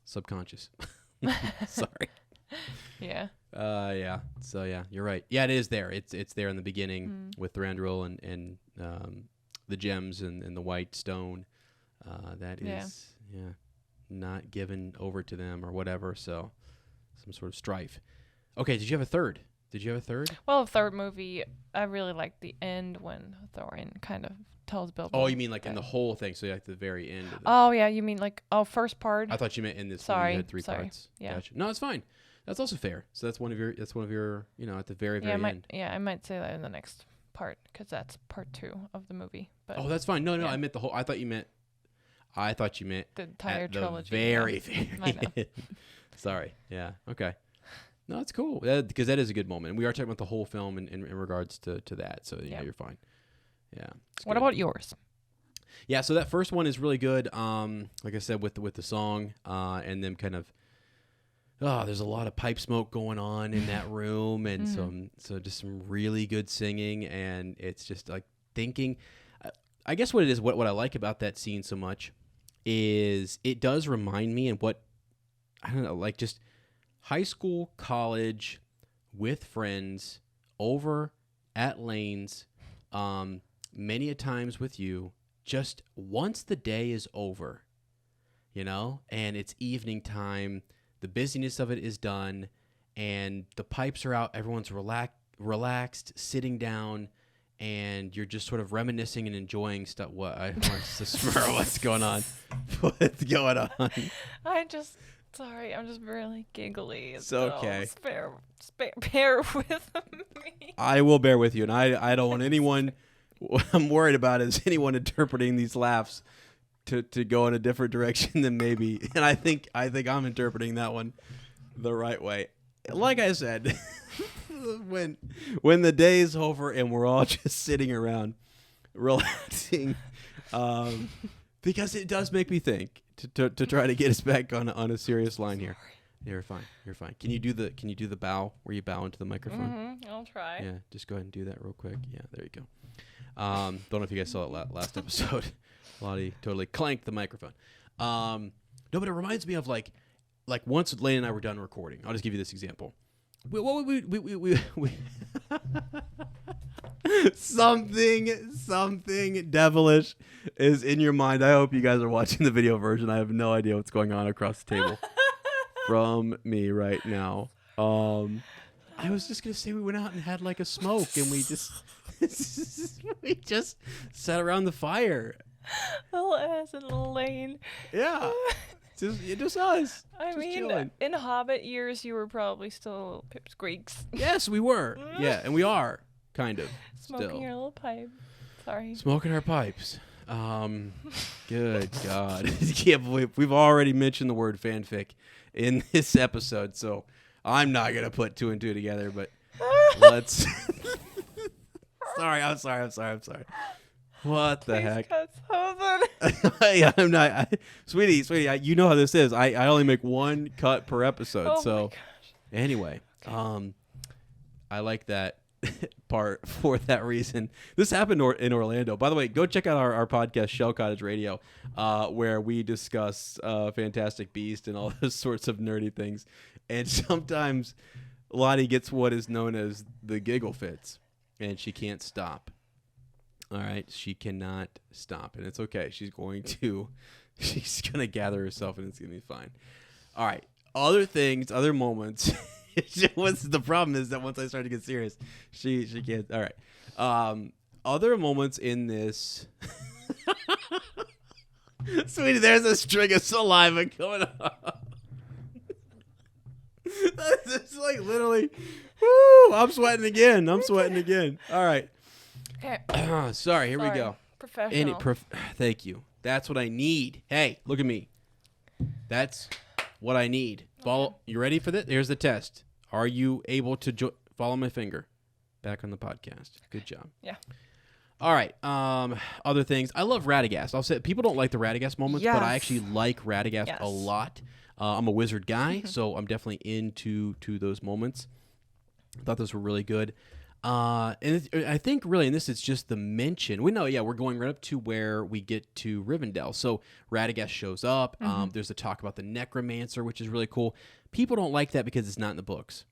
Subconscious. Sorry. Yeah. Yeah. So yeah, you're right. Yeah, it is there. It's there in the beginning with Thranduil and the gems and the white stone. That is not given over to them or whatever. So some sort of strife. Okay, did you have a third? Well, the third movie, I really liked the end when Thorin kind of tells Bilbo. Oh, you mean like in the whole thing? So at the very end. Oh, yeah, you mean like first part? I thought you meant in this one you had three parts. Yeah. Gotcha. No, it's fine. That's also fair. So that's one of your at the very end. Yeah, I might say that in the next part because that's part 2 of the movie. But oh, that's fine. No, I meant the whole. I thought you meant the entire trilogy. The very end. Sorry. Yeah. Okay. No, that's cool because that is a good moment. And we are talking about the whole film in regards to that. So yeah, you're fine. Yeah. What about yours? Yeah, so that first one is really good. Like I said, with the song and them kind of, there's a lot of pipe smoke going on in that room, and so just some really good singing, and it's just like thinking. I guess what it is, what I like about that scene so much, is it does remind me and what I don't know, like just high school, college, with friends, over at Lane's, many a times with you, just once the day is over, and it's evening time, the busyness of it is done, and the pipes are out, everyone's relaxed, sitting down, and you're just sort of reminiscing and enjoying stuff. What? I want to smell what's going on. What's going on? Sorry, I'm just really giggly. It's okay. Bear with me. I will bear with you, and I don't want anyone. What I'm worried about is anyone interpreting these laughs to go in a different direction than maybe. And I think I'm interpreting that one the right way. Like I said, when the day is over and we're all just sitting around relaxing, because it does make me think. To try to get us back on a serious line here. You're fine. Can you do the bow where you bow into the microphone? I'll try. Yeah, just go ahead and do that real quick. Yeah, there you go. Don't know if you guys saw it last episode. Lottie totally clanked the microphone. No, but it reminds me of like once Lane and I were done recording. I'll just give you this example. We something devilish is in your mind. I hope you guys are watching the video version. I have no idea what's going on across the table from me right now. I was just gonna say we went out and had like a smoke, and we just sat around the fire. Little ass and little Lane. Yeah. Just us. I mean, chilling. In Hobbit years, you were probably still pipsqueaks. Yes, we were. Yeah, and we are, kind of. Smoking your little pipe. Sorry. Smoking our pipes. Good God. I can't believe we've already mentioned the word fanfic in this episode, so I'm not going to put 2 and 2 together, but let's... I'm sorry. What the heck? Yeah, I'm not, sweetie. You know how this is. I only make 1 cut per episode. Oh so my gosh. anyway, I like that part for that reason. This happened in Orlando. By the way, go check out our podcast, Shell Cottage Radio, where we discuss Fantastic Beast and all those sorts of nerdy things. And sometimes Lottie gets what is known as the giggle fits, and she can't stop. All right, she cannot stop, and it's okay. She's going to gather herself, and it's gonna be fine. All right, other things, other moments. What's the problem is that once I start to get serious, she can't. All right, other moments in this. Sweetie, there's a string of saliva coming up. It's like literally. Woo! I'm sweating again. All right. Okay. Sorry. Here we go. Professional. Thank you. That's what I need. Hey, look at me. That's what I need. Follow. You ready for this? Here's the test. Are you able to follow my finger? Back on the podcast. Good job. Yeah. All right. Other things. I love Radagast. I'll say people don't like the Radagast moments, but I actually like Radagast a lot. I'm a wizard guy, so I'm definitely into those moments. I thought those were really good. And I think really in this it's just the mention. We're going right up to where we get to Rivendell. So Radagast shows up. There's a talk about the necromancer, which is really cool. People don't like that because it's not in the books.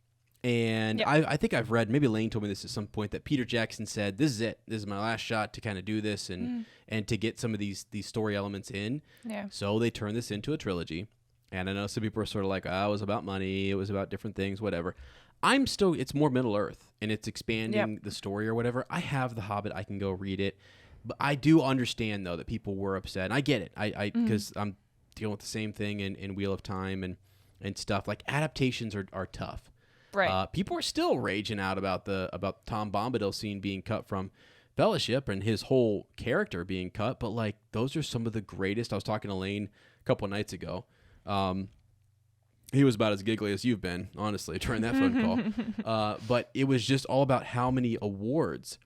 And I think I've read, maybe Lane told me this at some point, that Peter Jackson said, this is it. This is my last shot to kind of do this and to get some of these story elements in. Yeah. So they turned this into a trilogy. And I know some people are sort of like, it was about money. It was about different things, whatever. It's more Middle-earth, and it's expanding the story or whatever. I have The Hobbit. I can go read it. But I do understand, though, that people were upset. And I get it. Because I'm dealing with the same thing in Wheel of Time and stuff. Like, adaptations are tough. Right. People are still raging out about Tom Bombadil scene being cut from Fellowship and his whole character being cut. But, like, those are some of the greatest. I was talking to Lane a couple of nights ago. He was about as giggly as you've been, honestly, during that phone call. But it was just all about how many awards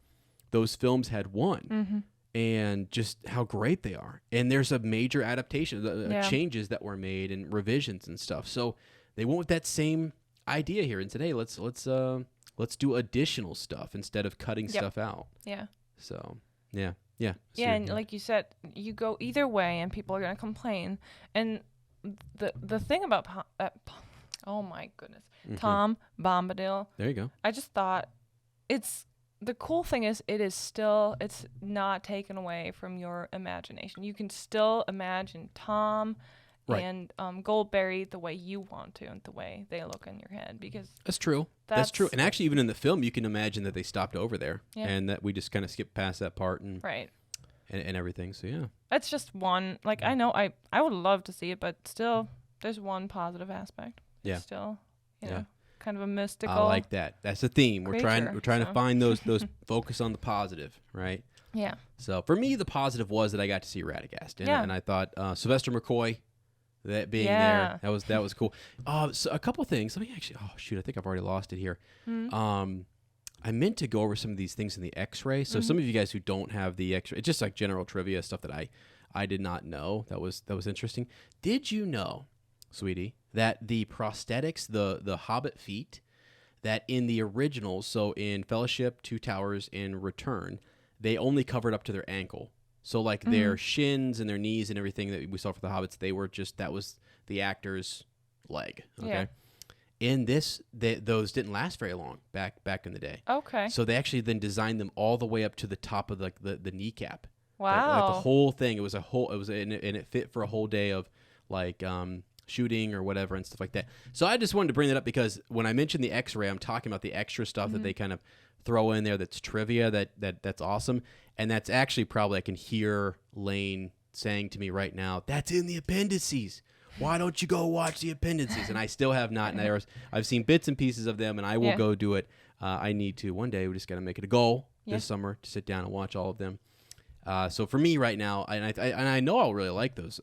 those films had won and just how great they are. And there's a major adaptation, changes that were made and revisions and stuff. So they went with that same idea here. And today, let's do additional stuff instead of cutting stuff out. Yeah. So, yeah. Yeah. Yeah, and like you said, you go either way and people are going to complain. And the thing about oh my goodness, Tom Bombadil. There you go. I just thought the cool thing is it's not taken away from your imagination. You can still imagine Tom and Goldberry the way you want to and the way they look in your head, because that's true. That's true. And actually, even in the film, you can imagine that they stopped over there and that we just kind of skipped past that part and and everything. So yeah, it's just one. Like, I know I would love to see it, but still, there's one positive aspect. Yeah, it's still, you know, kind of a mystical. I like that. That's the theme. We're trying to find those focus on the positive, right? Yeah. So for me, the positive was that I got to see Radagast, and I thought Sylvester McCoy, that being there, that was cool. So a couple things. Let me actually. Oh shoot, I think I've already lost it here. I meant to go over some of these things in the X-ray. So some of you guys who don't have the X-ray, it's just like general trivia stuff that I did not know. That was interesting. Did you know, sweetie, that the prosthetics, the Hobbit feet, that in the originals, so in Fellowship, Two Towers, and Return, they only covered up to their ankle. So like their shins and their knees and everything that we saw for the Hobbits, that was the actor's leg. Okay. Yeah. In this, those didn't last very long back in the day. Okay. So they actually then designed them all the way up to the top of the kneecap. Wow. Like the whole thing. And it fit for a whole day of like shooting or whatever and stuff like that. So I just wanted to bring that up because when I mentioned the X-ray, I'm talking about the extra stuff that they kind of throw in there that's trivia that's awesome. And that's actually probably I can hear Lane saying to me right now, that's in the appendices. Why don't you go watch the appendices? And I still have not. And I've seen bits and pieces of them, and I will go do it. I need to. One day, we just got to make it a goal this summer to sit down and watch all of them. So for me right now, and I know I'll really like those,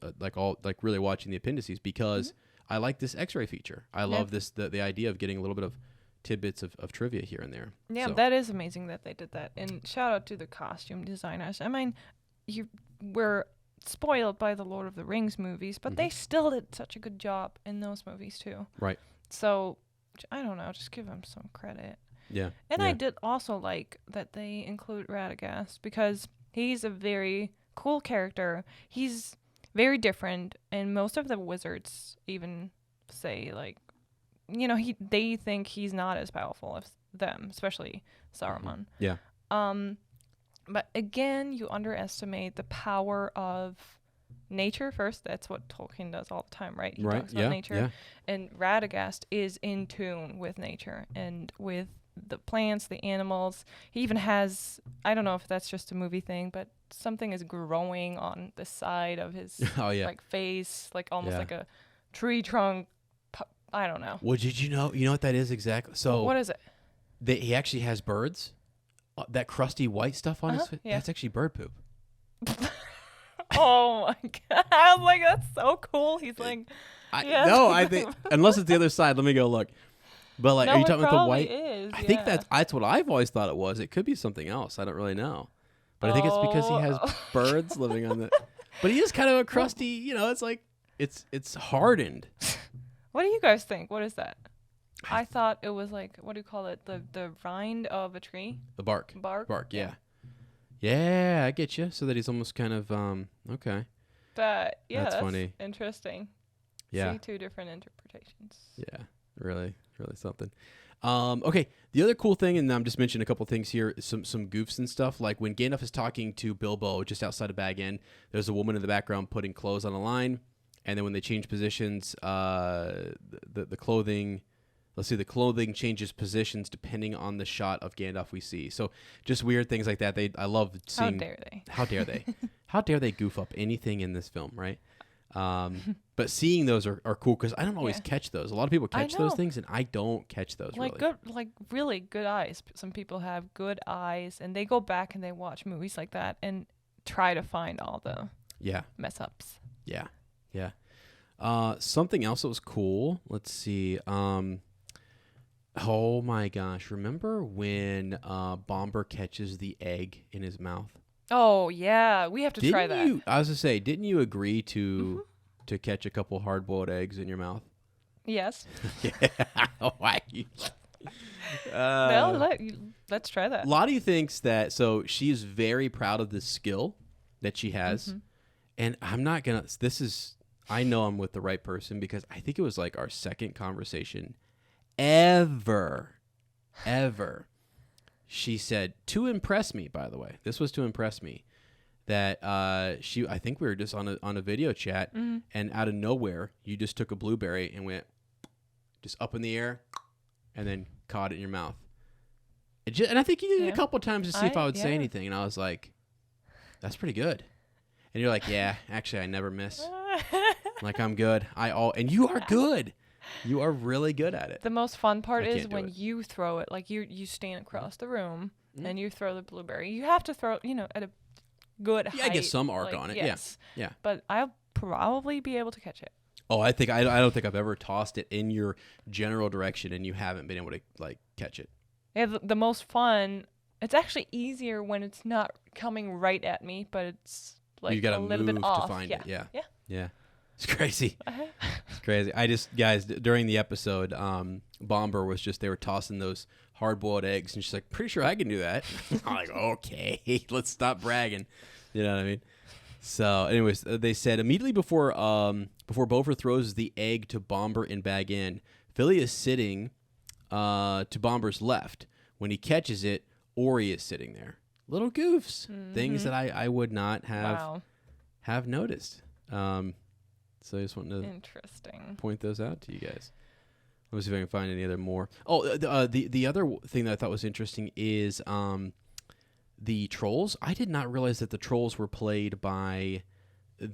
really watching the appendices because I like this X-ray feature. I love this the idea of getting a little bit of tidbits of trivia here and there. Yeah, that is amazing that they did that. And shout out to the costume designers. I mean, we're spoiled by the Lord of the Rings movies, but they still did such a good job in those movies too. Right. So I don't know, just give them some credit. Yeah. And yeah. I did also like that they include Radagast because he's a very cool character. He's very different, and most of the wizards even say, like, they think he's not as powerful as them, especially Saruman. Yeah. But again, you underestimate the power of nature first. That's what Tolkien does all the time, right? He talks about nature. Yeah. And Radagast is in tune with nature and with the plants, the animals. He even has, I don't know if that's just a movie thing, but something is growing on the side of his like face, like almost like a tree trunk. I don't know. Well, did you know? You know what that is exactly? So what is it? He actually has birds. That crusty white stuff on his face. Yeah. That's actually bird poop. Oh my god! I was like, that's so cool. He's like, I think unless it's the other side. Let me go look. But like, no, are you talking about the white? I think that's what I've always thought it was. It could be something else. I don't really know. But I think it's because he has birds living on the. But he is kind of a crusty. It's like it's hardened. What do you guys think? What is that? I thought it was like, what do you call it? The rind of a tree? The bark. Bark, yeah. Yeah, I get you. So that he's almost kind of, okay. But, yeah, that's funny. Interesting. Yeah. See two different interpretations. Yeah, really something. Okay, the other cool thing, and I'm just mentioning a couple things here, some goofs and stuff, like when Gandalf is talking to Bilbo just outside of Bag End, there's a woman in the background putting clothes on a line, and then when they change positions, the clothing... Let's see, the clothing changes positions depending on the shot of Gandalf we see. So just weird things like that. I love seeing... How dare they? How dare they? How dare they goof up anything in this film, right? But seeing those are cool because I don't always catch those. A lot of people catch those things, and I don't catch those really good eyes. Some people have good eyes, and they go back and they watch movies like that and try to find all the mess ups. Yeah. Something else that was cool. Let's see. Oh my gosh! Remember when Bomber catches the egg in his mouth? Oh yeah, we have to try that. I was gonna say, didn't you agree to catch a couple hard-boiled eggs in your mouth? Yes. Yeah. Why? Let's try that. Lottie thinks that, so she's very proud of the skill that she has, and I'm not gonna. I know I'm with the right person because I think it was like our second conversation ever. She said, to impress me, by the way, this was to impress me, that I think we were just on a video chat, and out of nowhere, you just took a blueberry and went just up in the air and then caught it in your mouth. And I think you did it a couple of times to see if I would say anything, and I was like, that's pretty good. And you're like, yeah, actually, I never miss. Like, I'm good. And you are good. You are really good at it. The most fun part is when you throw it. Like you stand across the room and you throw the blueberry. You have to throw, at a good height. Yeah, I get some arc on it. Yes. Yeah. But I'll probably be able to catch it. Oh, I don't think I've ever tossed it in your general direction and you haven't been able to catch it. Yeah, the most fun. It's actually easier when it's not coming right at me, but it's like you gotta a little bit off. To find it. Yeah. It's crazy. Uh-huh. It's crazy. Guys, during the episode, Bomber was they were tossing those hard-boiled eggs, and she's like, pretty sure I can do that. I'm like, okay, let's stop bragging. You know what I mean? So, anyways, they said immediately before Beaufort throws the egg to Bomber in Bag End, Philly is sitting to Bomber's left. When he catches it, Ori is sitting there. Little goofs. Things that I would not have noticed. So I just wanted to point those out to you guys. Let me see if I can find any other more. Oh, the other thing that I thought was interesting is the trolls. I did not realize that the trolls were played by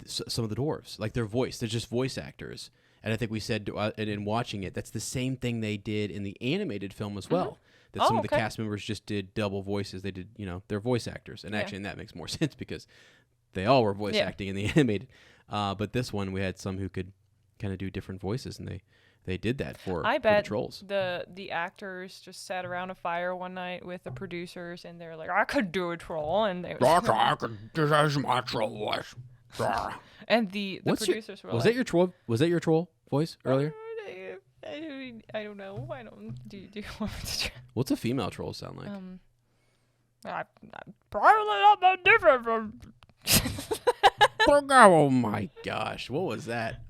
some of the dwarves. Like they're just voice actors. And I think we said in watching it, that's the same thing they did in the animated film as well. That some of the cast members just did double voices. They did, they're voice actors. And actually, that makes more sense because they all were voice acting in the animated. But this one, we had some who could kind of do different voices, and they did that for the trolls. The actors just sat around a fire one night with the producers, and they were like, I could do a troll. And they were this is my troll voice. And the producers were was that your troll voice earlier? I don't know. I don't. Do you want me to try? What's a female troll sound like? I'm probably not that different from. Oh my gosh, what was that?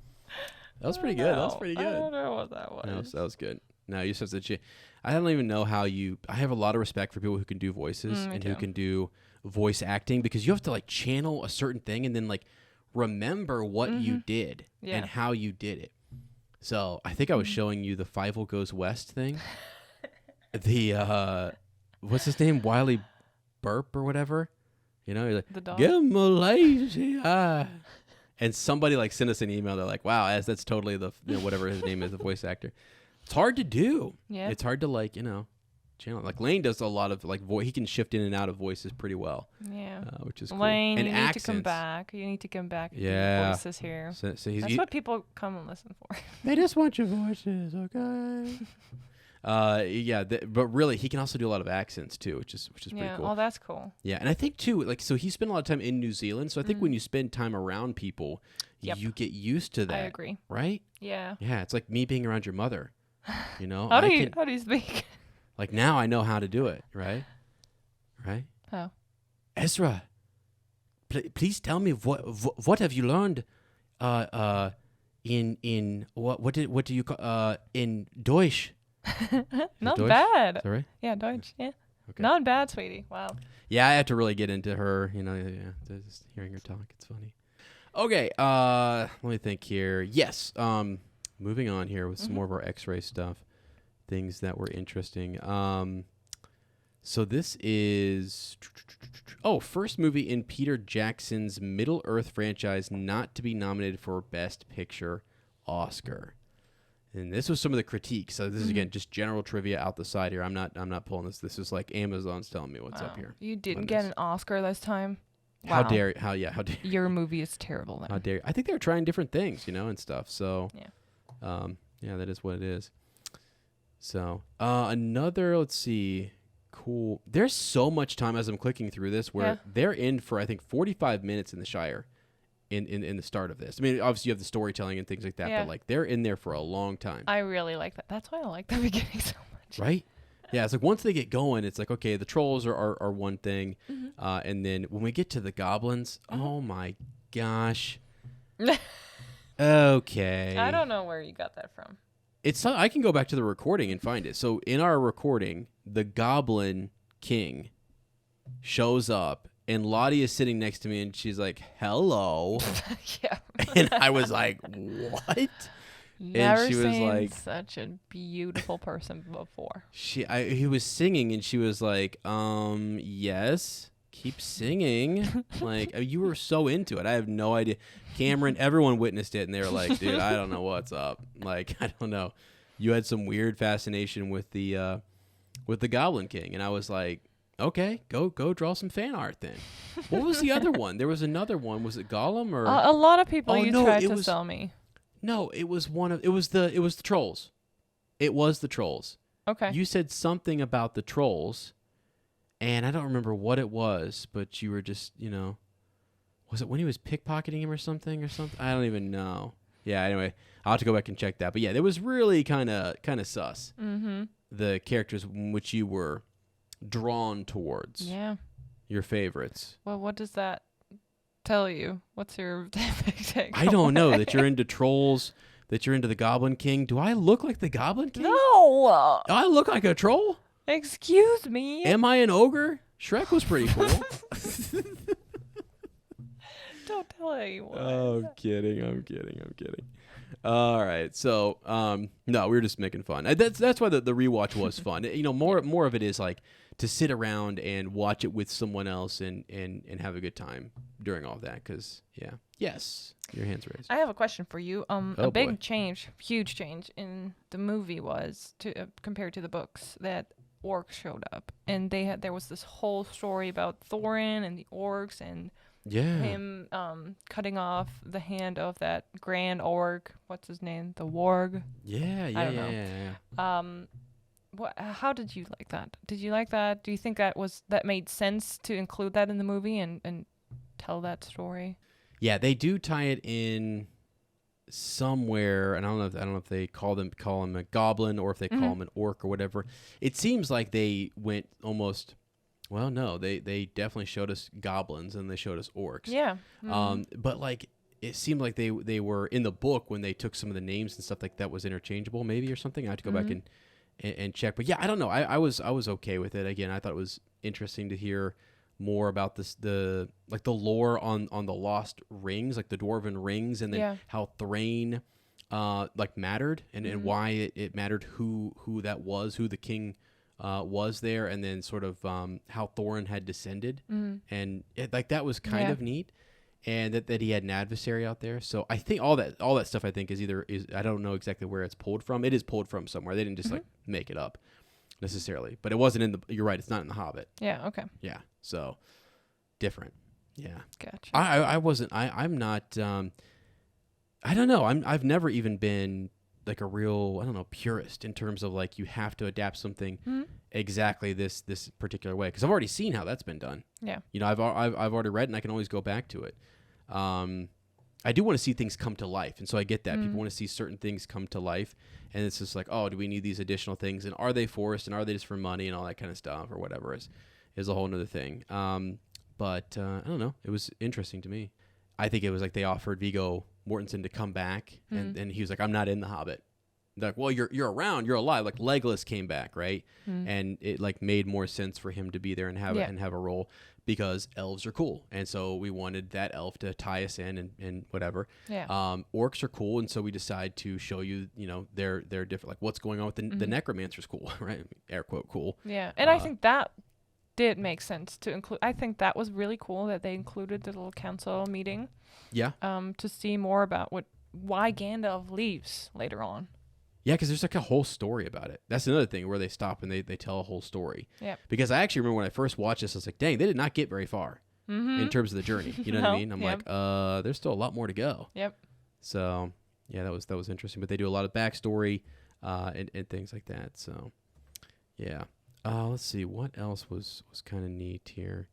That was pretty good. That was pretty I good. don't know what that was. That was good. No, you said that. I don't even know how you. I have a lot of respect for people who can do voices and who can do voice acting, because you have to like channel a certain thing and then like remember what you did and how you did it. So I think I was showing you the Fievel Goes West thing. The what's his name? Wiley Burp or whatever. You know, you're like, the dog. give him a lazy eye. And somebody like sent us an email. They're like, wow, that's totally the whatever his name is, the voice actor. It's hard to do. Yeah. It's hard to like, channel. Like Lane does a lot of like he can shift in and out of voices pretty well. Yeah. Which is cool. Lane, and you accents. need to come back. You need to come back. Yeah. Voices here. So that's what people come and listen for. They just want your voices, okay? But really, he can also do a lot of accents too, which is pretty cool. Oh, that's cool. Yeah, and I think too, like, so he spent a lot of time in New Zealand. So I think when you spend time around people, you get used to that. I agree. Right? Yeah. Yeah, it's like me being around your mother. You know, how do you speak? Like now I know how to do it. Right? Right? How? Ezra, please tell me what have you learned? In what do you call in Deutsch? Not Deutsch? bad. Is that right? Yeah, Deutsch. Yeah. Okay. Not bad, sweetie. Wow. Yeah, I have to really get into her. Just hearing her talk, it's funny. Okay, let me think here. Yes, moving on here with some more of our X-ray stuff, things that were interesting. So this is first movie in Peter Jackson's Middle Earth franchise not to be nominated for Best Picture Oscar. And this was some of the critiques. So this is again just general trivia out the side here. I'm not pulling this. This is like Amazon's telling me what's up here. You didn't get an Oscar this time. Wow. How dare you? Your movie is terrible then. How dare you? I think they were trying different things, and stuff. So that is what it is. So another, let's see, cool. There's so much time as I'm clicking through this where they're in for I think 45 minutes in the Shire. In the start of this. I mean, obviously you have the storytelling and things like that, but like they're in there for a long time. I really like that. That's why I like the beginning so much. Right? Yeah, it's like once they get going, it's like, okay, the trolls are one thing. And then when we get to the goblins, oh my gosh. Okay. I don't know where you got that from. I can go back to the recording and find it. So in our recording, the Goblin King shows up. And Lottie is sitting next to me, and she's like, hello. Yeah. And I was like, what? Never seen such a beautiful person before. He was singing, and she was like, yes, keep singing. Like, you were so into it. I have no idea. Cameron, everyone witnessed it, and they were like, dude, I don't know what's up. Like, I don't know. You had some weird fascination with the Goblin King, and I was like, okay, go draw some fan art then. What was the other one? There was another one. Was it Gollum or a lot of people tried to sell me? No, it was the trolls. It was the trolls. Okay. You said something about the trolls, and I don't remember what it was, but you were just, was it when he was pickpocketing him or something? I don't even know. Yeah, anyway, I'll have to go back and check that. But yeah, it was really kind of sus. Mm-hmm. The characters in which you were drawn towards. Yeah. Your favorites. Well, what does that tell you? What's your take? I don't know. That you're into trolls, that you're into the Goblin King. Do I look like the Goblin King? No. Do I look like a troll? Excuse me. Am I an ogre? Shrek was pretty cool. Don't tell anyone. Oh, I'm kidding. All right. So, no, we were just making fun. That's why the rewatch was fun. More of it is like to sit around and watch it with someone else and have a good time during all of that. Because, yes, your hand's raised. I have a question for you. A big change, huge change in the movie was compared to the books that orcs showed up, and there was this whole story about Thorin and the orcs and. Yeah. Him cutting off the hand of that grand orc. What's his name? The warg. Yeah. I don't know. How did you like that? Did you like that? Do you think that made sense to include that in the movie and tell that story? Yeah, they do tie it in somewhere, and I don't know if they call him a goblin or if they call him an orc or whatever. It seems like they went almost. Well, no, they definitely showed us goblins and they showed us orcs. Yeah. But like it seemed like they were in the book when they took some of the names and stuff like that was interchangeable maybe or something. I have to go back and check. But yeah, I don't know. I was okay with it. Again, I thought it was interesting to hear more about the lore on the lost rings, like the dwarven rings, and then how Thrain like mattered and why it mattered who that was, who the king was there, and then sort of how Thorin had descended, and that was kind of neat, and that he had an adversary out there. So I think all that stuff I think is I don't know exactly where it's pulled from. It is pulled from somewhere. They didn't just like make it up necessarily, but it wasn't in the. You're right. It's not in the Hobbit. Yeah. Okay. Yeah. So different. Yeah. Gotcha. I wasn't. I'm not. I don't know. I've never even been like a real, I don't know, purist in terms of like you have to adapt something exactly this particular way, because I've already seen how that's been done. Yeah. You know, I've already read and I can always go back to it. I do want to see things come to life, and so I get that people want to see certain things come to life, and it's just like, oh, do we need these additional things, and are they forced, and are they just for money and all that kind of stuff or whatever is a whole nother thing. But I don't know. It was interesting to me. I think it was like they offered Viggo Mortensen to come back, and he was like, I'm not in The Hobbit. They're like, well, you're around, you're alive. Like Legolas came back, right? And it like made more sense for him to be there and have a role, because elves are cool, and so we wanted that elf to tie us in and whatever. Yeah. Orcs are cool, and so we decide to show you, they're different. Like what's going on with the necromancer's cool, right? Air quote cool. Yeah, and I think that did make sense to include. I think that was really cool that they included the little council meeting. Yeah. To see more about why Gandalf leaves later on. Yeah, because there's like a whole story about it. That's another thing where they stop and they tell a whole story. Yeah. Because I actually remember when I first watched this, I was like, dang, they did not get very far in terms of the journey. You know what I mean? I'm like, there's still a lot more to go. Yep. So yeah, that was interesting. But they do a lot of backstory and things like that. So yeah. Let's see, what else was kind of neat here.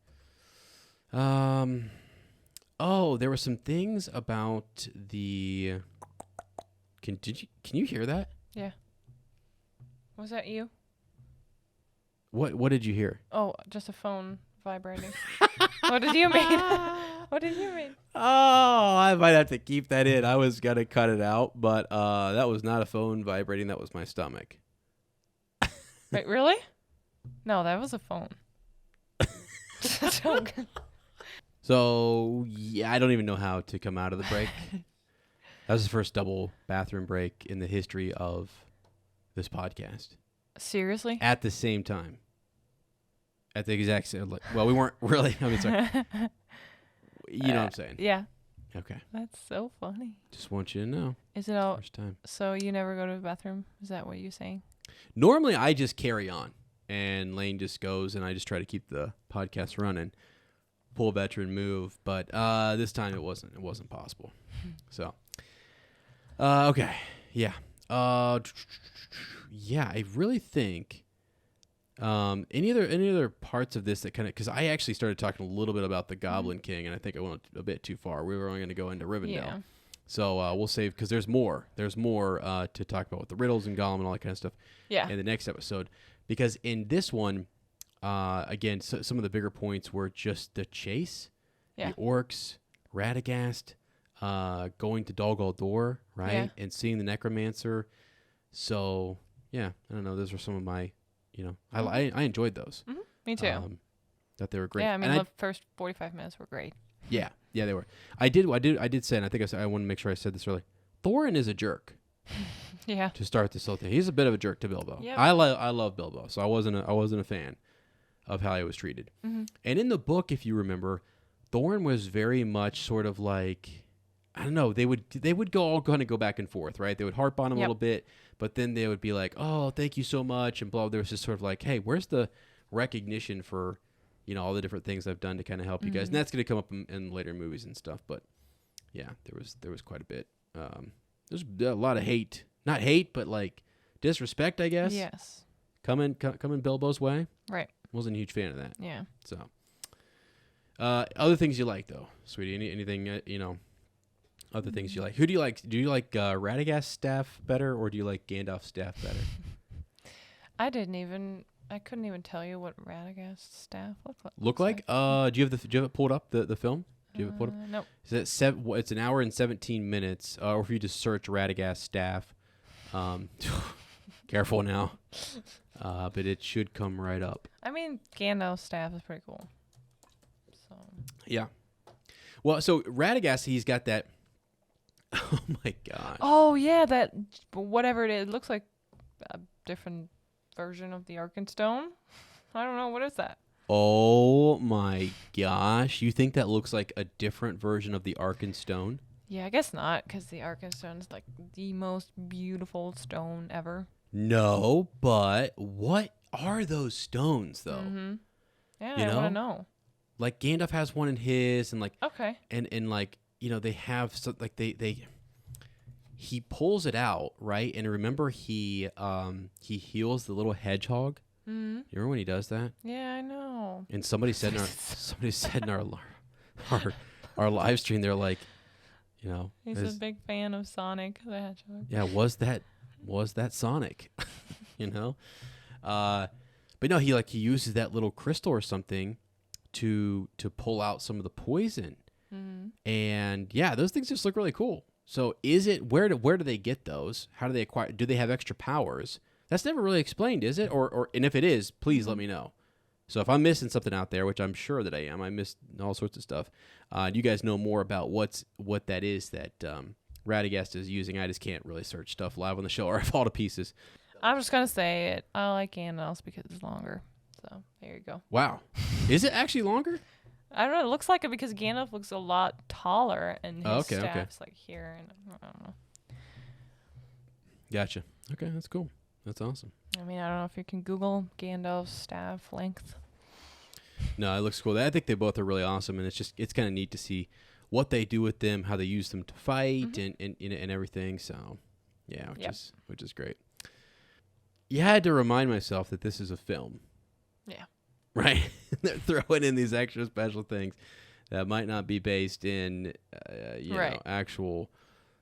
Oh, there were some things about the. Can you hear that? Yeah. Was that you? What did you hear? Oh, just a phone vibrating. What did you mean? What did you mean? Oh, I might have to keep that in. I was gonna cut it out, but that was not a phone vibrating. That was my stomach. Wait, really? No, that was a phone. So yeah, I don't even know how to come out of the break. That was the first double bathroom break in the history of this podcast. Seriously? At the same time. At the exact same. Well, we weren't really. I mean, sorry. You know what I'm saying? Yeah. Okay. That's so funny. Just want you to know. Is it all? First time. So you never go to the bathroom? Is that what you're saying? Normally, I just carry on, and Lane just goes, and I just try to keep the podcast running. Pull veteran move, but this time it wasn't possible. So. Okay. Yeah. Yeah. I really think. Any other parts of this that kind of, because I actually started talking a little bit about the Goblin King, and I think I went a bit too far. We were only going to go into Rivendell, Yeah. so we'll save, because there's more to talk about with the riddles and Gollum and all that kind of stuff. Yeah. In the next episode, because in this one, again, some of the bigger points were just the chase, the orcs, Radagast. Going to Dol Guldur, right? Yeah. And seeing the necromancer. So, yeah, I don't know. Those were some of my, I enjoyed those. Mm-hmm. Me too. Thought they were great. Yeah, I mean, the first 45 minutes were great. Yeah, they were. I did say, and I think I want to make sure I said this earlier. Thorin is a jerk. Yeah. To start this whole thing, he's a bit of a jerk to Bilbo. Yep. I love Bilbo, so I wasn't a fan of how he was treated. Mm-hmm. And in the book, if you remember, Thorin was very much sort of like, I don't know, they would all kind of go back and forth, right? They would harp on him a little bit, but then they would be like, oh, thank you so much, and blah. There was just sort of like, hey, where's the recognition for, all the different things I've done to kind of help you guys? And that's going to come up in later movies and stuff. But yeah, there was quite a bit. There's a lot of hate, not hate, but like disrespect, I guess. Yes. Coming Bilbo's way. Right. Wasn't a huge fan of that. Yeah. So, other things you like though, sweetie? Anything other things you like. Who do you like? Do you like Radagast's staff better, or do you like Gandalf's staff better? I couldn't even tell you what Radagast's staff Look like? Do you have it pulled up, the film? Do you have it pulled up? Nope. It's an hour and 17 minutes. Or if you just search Radagast's staff, careful now. But it should come right up. I mean, Gandalf's staff is pretty cool. So. Yeah. Well, so Radagast, he's got that. Oh my gosh. Oh yeah, that whatever it is, it looks like a different version of the Arkenstone. I don't know, what is that? Oh my gosh. You think that looks like a different version of the Arkenstone? Yeah, I guess not, because the Arkenstone is like the most beautiful stone ever. No, but what are those stones though? Mm-hmm. Yeah, You I want know? to know. Like Gandalf has one in his, and like Okay. and like, you know, they have like he pulls it out, right? And remember he heals the little hedgehog. Mm-hmm. You remember when he does that? Yeah, I know. And somebody said in our live stream, they're like, you know, He's a big fan of Sonic the Hedgehog. yeah, was that Sonic? You know? But no, he uses that little crystal or something to pull out some of the poison. Mm-hmm. And yeah, those things just look really cool. So where do they get those? How do they acquire? Do they have extra powers? That's never really explained, is it? Or and if it is, please let me know. So if I'm missing something out there, which I'm sure that I am, I missed all sorts of stuff. You guys know more about what that is that Radagast is using. I just can't really search stuff live on the show or I fall to pieces. I'm just gonna say it. I like Gandalf's because it's longer. So there you go. Wow, is it actually longer? I don't know. It looks like it because Gandalf looks a lot taller, and his Okay. staff's like here, and I don't know. Gotcha. Okay, that's cool. That's awesome. I mean, I don't know if you can Google Gandalf's staff length. No, it looks cool. I think they both are really awesome, and it's kind of neat to see what they do with them, how they use them to fight, and everything. So, yeah, which is great. You had to remind myself that this is a film. Yeah. Right? They're throwing in these extra special things that might not be based in, know, actual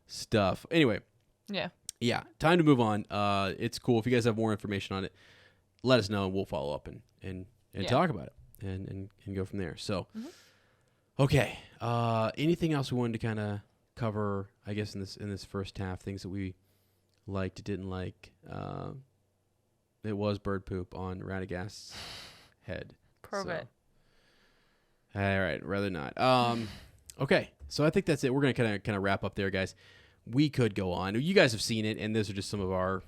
stuff. Anyway. Yeah. Yeah. Time to move on. It's cool. If you guys have more information on it, let us know, and we'll follow up and talk about it and go from there. So, okay. Anything else we wanted to kind of cover, I guess, in this first half, things that we liked, didn't like. It was bird poop on Radagast's head. Prove it. All right, rather not. Okay, so I think that's it. We're gonna kind of wrap up there, guys. We could go on. You guys have seen it, and those are just some of our,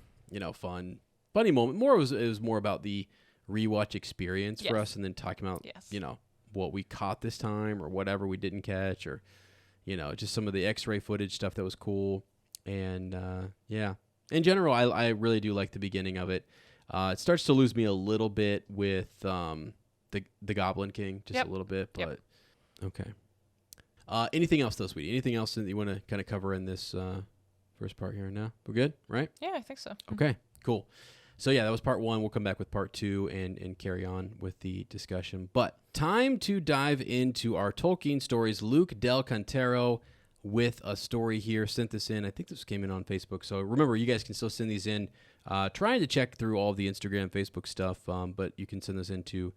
funny moment. It was more about the rewatch experience for us, and then talking about, what we caught this time or whatever we didn't catch, or, just some of the X-ray footage stuff that was cool. And in general, I really do like the beginning of it. It starts to lose me a little bit with the Goblin King, just a little bit, but okay. Anything else though, sweetie? Anything else that you want to kind of cover in this first part here? No, we're good, right? Yeah, I think so. Okay, cool. So yeah, that was part one. We'll come back with part two and carry on with the discussion. But time to dive into our Tolkien stories. Luke Del Cantero with a story here. Sent this in. I think this came in on Facebook. So remember, you guys can still send these in. Trying to check through all the Instagram, Facebook stuff, but you can send this into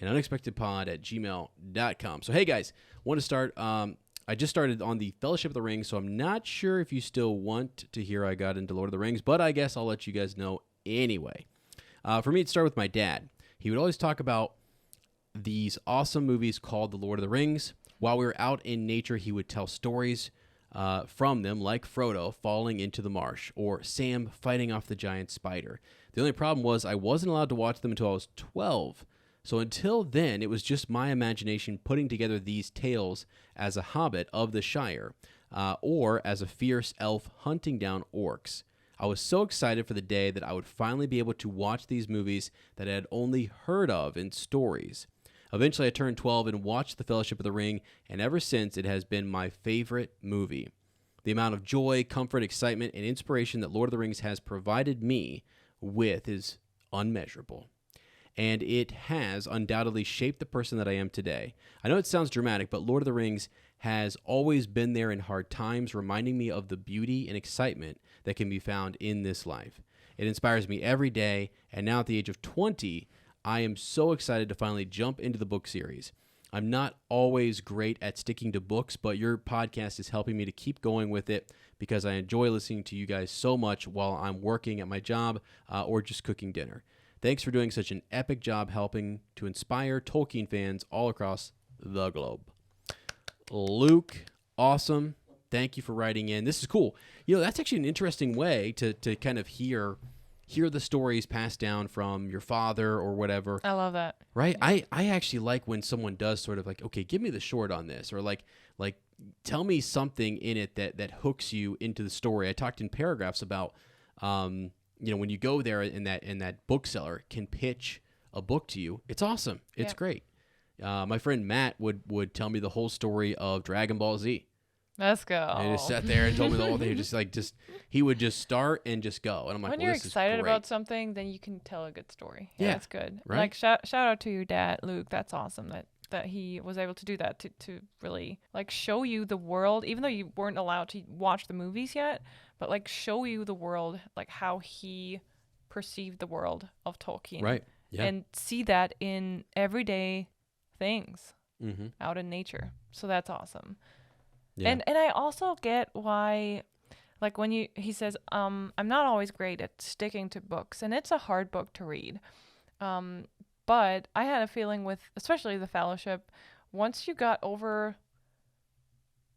anunexpectedpod@gmail.com. So hey guys, want to start. I just started on the Fellowship of the Ring, so I'm not sure if you still want to hear I got into Lord of the Rings, but I guess I'll let you guys know anyway. For me, it started with my dad. He would always talk about these awesome movies called The Lord of the Rings. While we were out in nature, he would tell stories from them, like Frodo falling into the marsh or Sam fighting off the giant spider. The only problem was I wasn't allowed to watch them until I was 12. So until then, it was just my imagination putting together these tales as a hobbit of the Shire, or as a fierce elf hunting down orcs. I was so excited for the day that I would finally be able to watch these movies that I had only heard of in stories. Eventually, I turned 12 and watched The Fellowship of the Ring, and ever since, it has been my favorite movie. The amount of joy, comfort, excitement, and inspiration that Lord of the Rings has provided me with is unmeasurable. And it has undoubtedly shaped the person that I am today. I know it sounds dramatic, but Lord of the Rings has always been there in hard times, reminding me of the beauty and excitement that can be found in this life. It inspires me every day, and now at the age of 20, I am so excited to finally jump into the book series. I'm not always great at sticking to books, but your podcast is helping me to keep going with it because I enjoy listening to you guys so much while I'm working at my job or just cooking dinner. Thanks for doing such an epic job helping to inspire Tolkien fans all across the globe. Luke, awesome. Thank you for writing in. This is cool. That's actually an interesting way to kind of hear the stories passed down from your father or whatever. I love that. Right? I actually like when someone does sort of like, okay, give me the short on this, or like tell me something in it that hooks you into the story. I talked in paragraphs about when you go there and that bookseller can pitch a book to you. It's awesome. It's great. My friend Matt would tell me the whole story of Dragon Ball Z. Let's go. And he just sat there and told me the whole thing. He would just start and just go. And I'm like, when you're excited about something, then you can tell a good story. Yeah, that's good. Right? Like shout out to your dad, Luke. That's awesome that he was able to do that to really like show you the world, even though you weren't allowed to watch the movies yet, but like show you the world, like how he perceived the world of Tolkien. Right. Yeah. And see that in everyday things out in nature. So that's awesome. Yeah. And I also get why, like when he says, I'm not always great at sticking to books, and it's a hard book to read. But I had a feeling with, especially The Fellowship, once you got over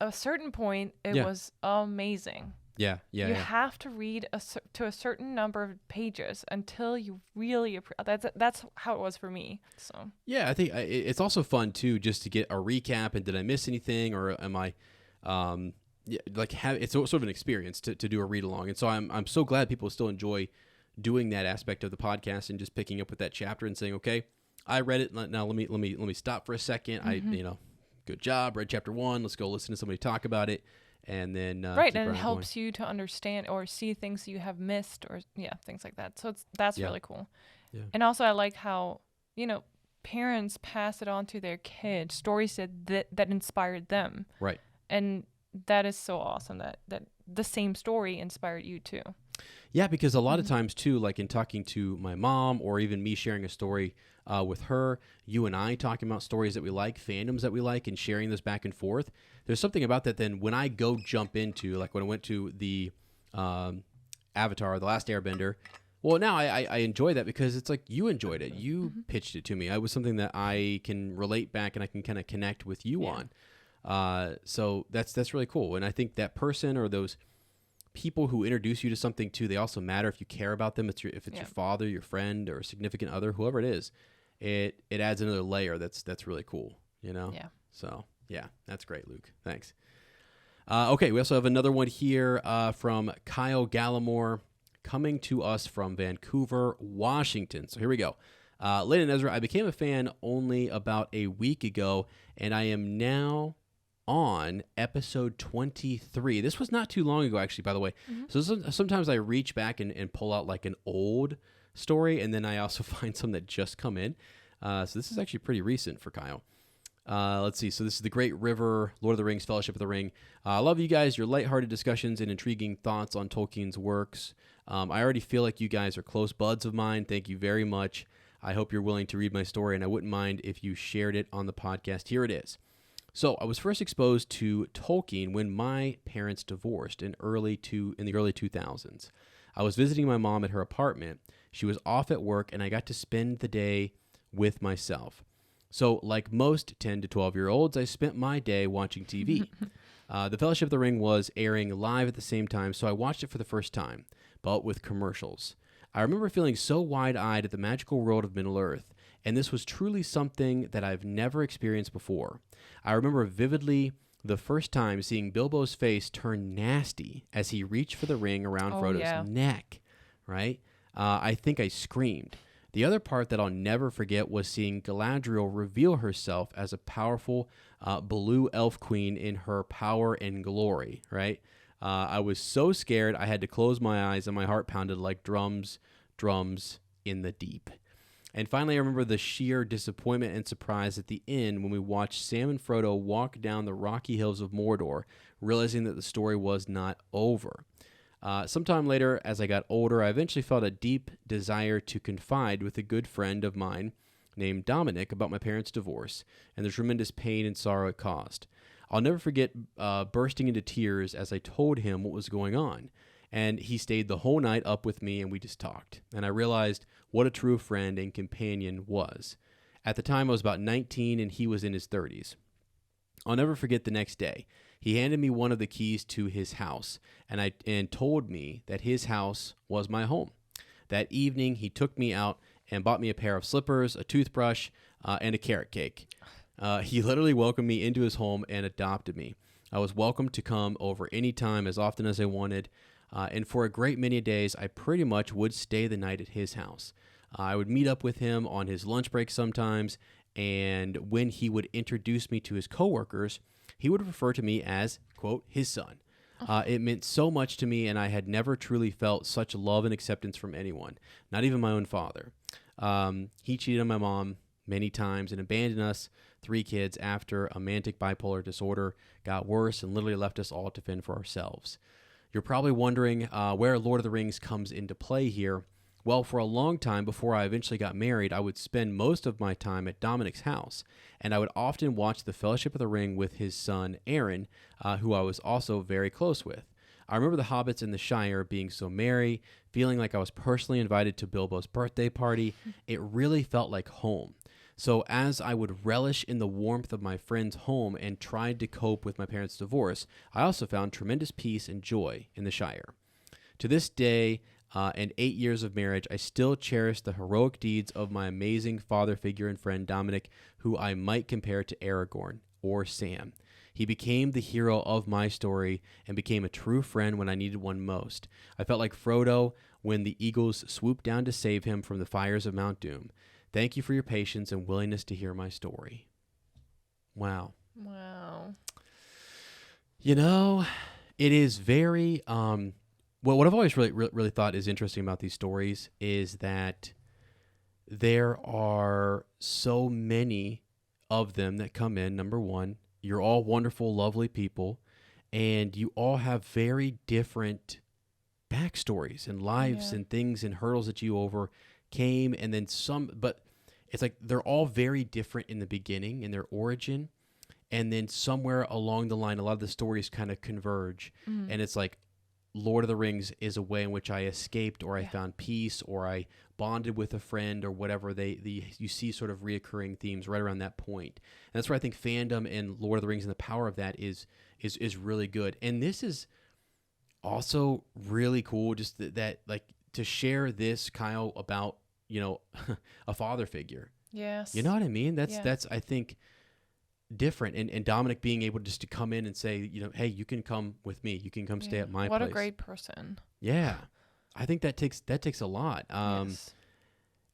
a certain point, it was amazing. Yeah. You have to read to a certain number of pages until you really that's how it was for me. So yeah, I think it's also fun too, just to get a recap and did I miss anything, or am I it's sort of an experience to do a read along. And so I'm so glad people still enjoy doing that aspect of the podcast and just picking up with that chapter and saying, okay, I read it. Now let me stop for a second. Good job. Read chapter 1. Let's go listen to somebody talk about it. And then right, and it helps you to understand or see things you have missed, or things like that. So that's really cool. Yeah. And also I like how parents pass it on to their kids, stories that inspired them. Right. And that is so awesome that the same story inspired you too. Yeah, because a lot of times too, like in talking to my mom or even me sharing a story with her, you and I talking about stories that we like, fandoms that we like, and sharing this back and forth. There's something about that then when I go jump into, like when I went to the Avatar, The Last Airbender, well, now I enjoy that because it's like you enjoyed it. You pitched it to me. It was something that I can relate back and I can kind of connect with you on. So that's really cool. And I think that person or those people who introduce you to something too, they also matter if you care about them. If it's your father, your friend, or a significant other, whoever it is, it adds another layer that's really cool, Yeah. So yeah, that's great, Luke. Thanks. Okay, we also have another one here from Kyle Gallimore, coming to us from Vancouver, Washington. So here we go. Layden and Ezra, I became a fan only about a week ago, and I am now on episode 23. This was not too long ago, actually, by the way. So sometimes I reach back and pull out like an old story, and then I also find some that just come in. So this is actually pretty recent for Kyle. Let's see. So this is The Great River, Lord of the Rings, Fellowship of the Ring. I love you guys, your lighthearted discussions and intriguing thoughts on Tolkien's works. I already feel like you guys are close buds of mine. Thank you very much. I hope you're willing to read my story, and I wouldn't mind if you shared it on the podcast. Here it is. So I was first exposed to Tolkien when my parents divorced in the early 2000s. I was visiting my mom at her apartment. She was off at work, and I got to spend the day with myself. So like most 10 to 12-year-olds, I spent my day watching TV. The Fellowship of the Ring was airing live at the same time, so I watched it for the first time, but with commercials. I remember feeling so wide-eyed at the magical world of Middle-earth, and this was truly something that I've never experienced before. I remember vividly the first time seeing Bilbo's face turn nasty as he reached for the ring around Frodo's neck, right? I think I screamed. The other part that I'll never forget was seeing Galadriel reveal herself as a powerful blue elf queen in her power and glory, right? I was so scared I had to close my eyes and my heart pounded like drums in the deep. And finally, I remember the sheer disappointment and surprise at the end when we watched Sam and Frodo walk down the rocky hills of Mordor, realizing that the story was not over. Sometime later, as I got older, I eventually felt a deep desire to confide with a good friend of mine named Dominic about my parents' divorce and the tremendous pain and sorrow it caused. I'll never forget bursting into tears as I told him what was going on. And he stayed the whole night up with me, and we just talked. And I realized what a true friend and companion was. At the time, I was about 19, and he was in his 30s. I'll never forget the next day. He handed me one of the keys to his house, and told me that his house was my home. That evening, he took me out and bought me a pair of slippers, a toothbrush, and a carrot cake. He literally welcomed me into his home and adopted me. I was welcome to come over anytime, as often as I wanted. And for a great many days, I pretty much would stay the night at his house. I would meet up with him on his lunch break sometimes, and when he would introduce me to his coworkers, he would refer to me as, quote, his son. It meant so much to me, and I had never truly felt such love and acceptance from anyone, not even my own father. He cheated on my mom many times and abandoned us, 3 kids, after a manic bipolar disorder got worse and literally left us all to fend for ourselves. You're probably wondering where Lord of the Rings comes into play here. Well, for a long time before I eventually got married, I would spend most of my time at Dominic's house, and I would often watch The Fellowship of the Ring with his son, Aaron, who I was also very close with. I remember the hobbits in the Shire being so merry, feeling like I was personally invited to Bilbo's birthday party. It really felt like home. So as I would relish in the warmth of my friend's home and tried to cope with my parents' divorce, I also found tremendous peace and joy in the Shire. To this day, and 8 years of marriage, I still cherish the heroic deeds of my amazing father figure and friend Dominic, who I might compare to Aragorn or Sam. He became the hero of my story and became a true friend when I needed one most. I felt like Frodo when the eagles swooped down to save him from the fires of Mount Doom. Thank you for your patience and willingness to hear my story. Wow. Wow. You know, it is very... Well, what I've always really thought is interesting about these stories is that there are so many of them that come in. Number one, you're all wonderful, lovely people, and you all have very different backstories and lives and things and hurdles that you overcame, and then some, but it's like they're all very different in the beginning in their origin, and then somewhere along the line, a lot of the stories kind of converge, and it's like, Lord of the Rings is a way in which I escaped, or I found peace, or I bonded with a friend, or whatever. You see sort of reoccurring themes right around that point. And that's where I think fandom and Lord of the Rings and the power of that is really good. And this is also really cool, just that like to share this, Kyle, about, a father figure. Yes. You know what I mean? That's I think different, and Dominic being able just to come in and say, hey, you can come with me, you can come stay at my place. What a great person. Yeah, I think that takes a lot. Yes.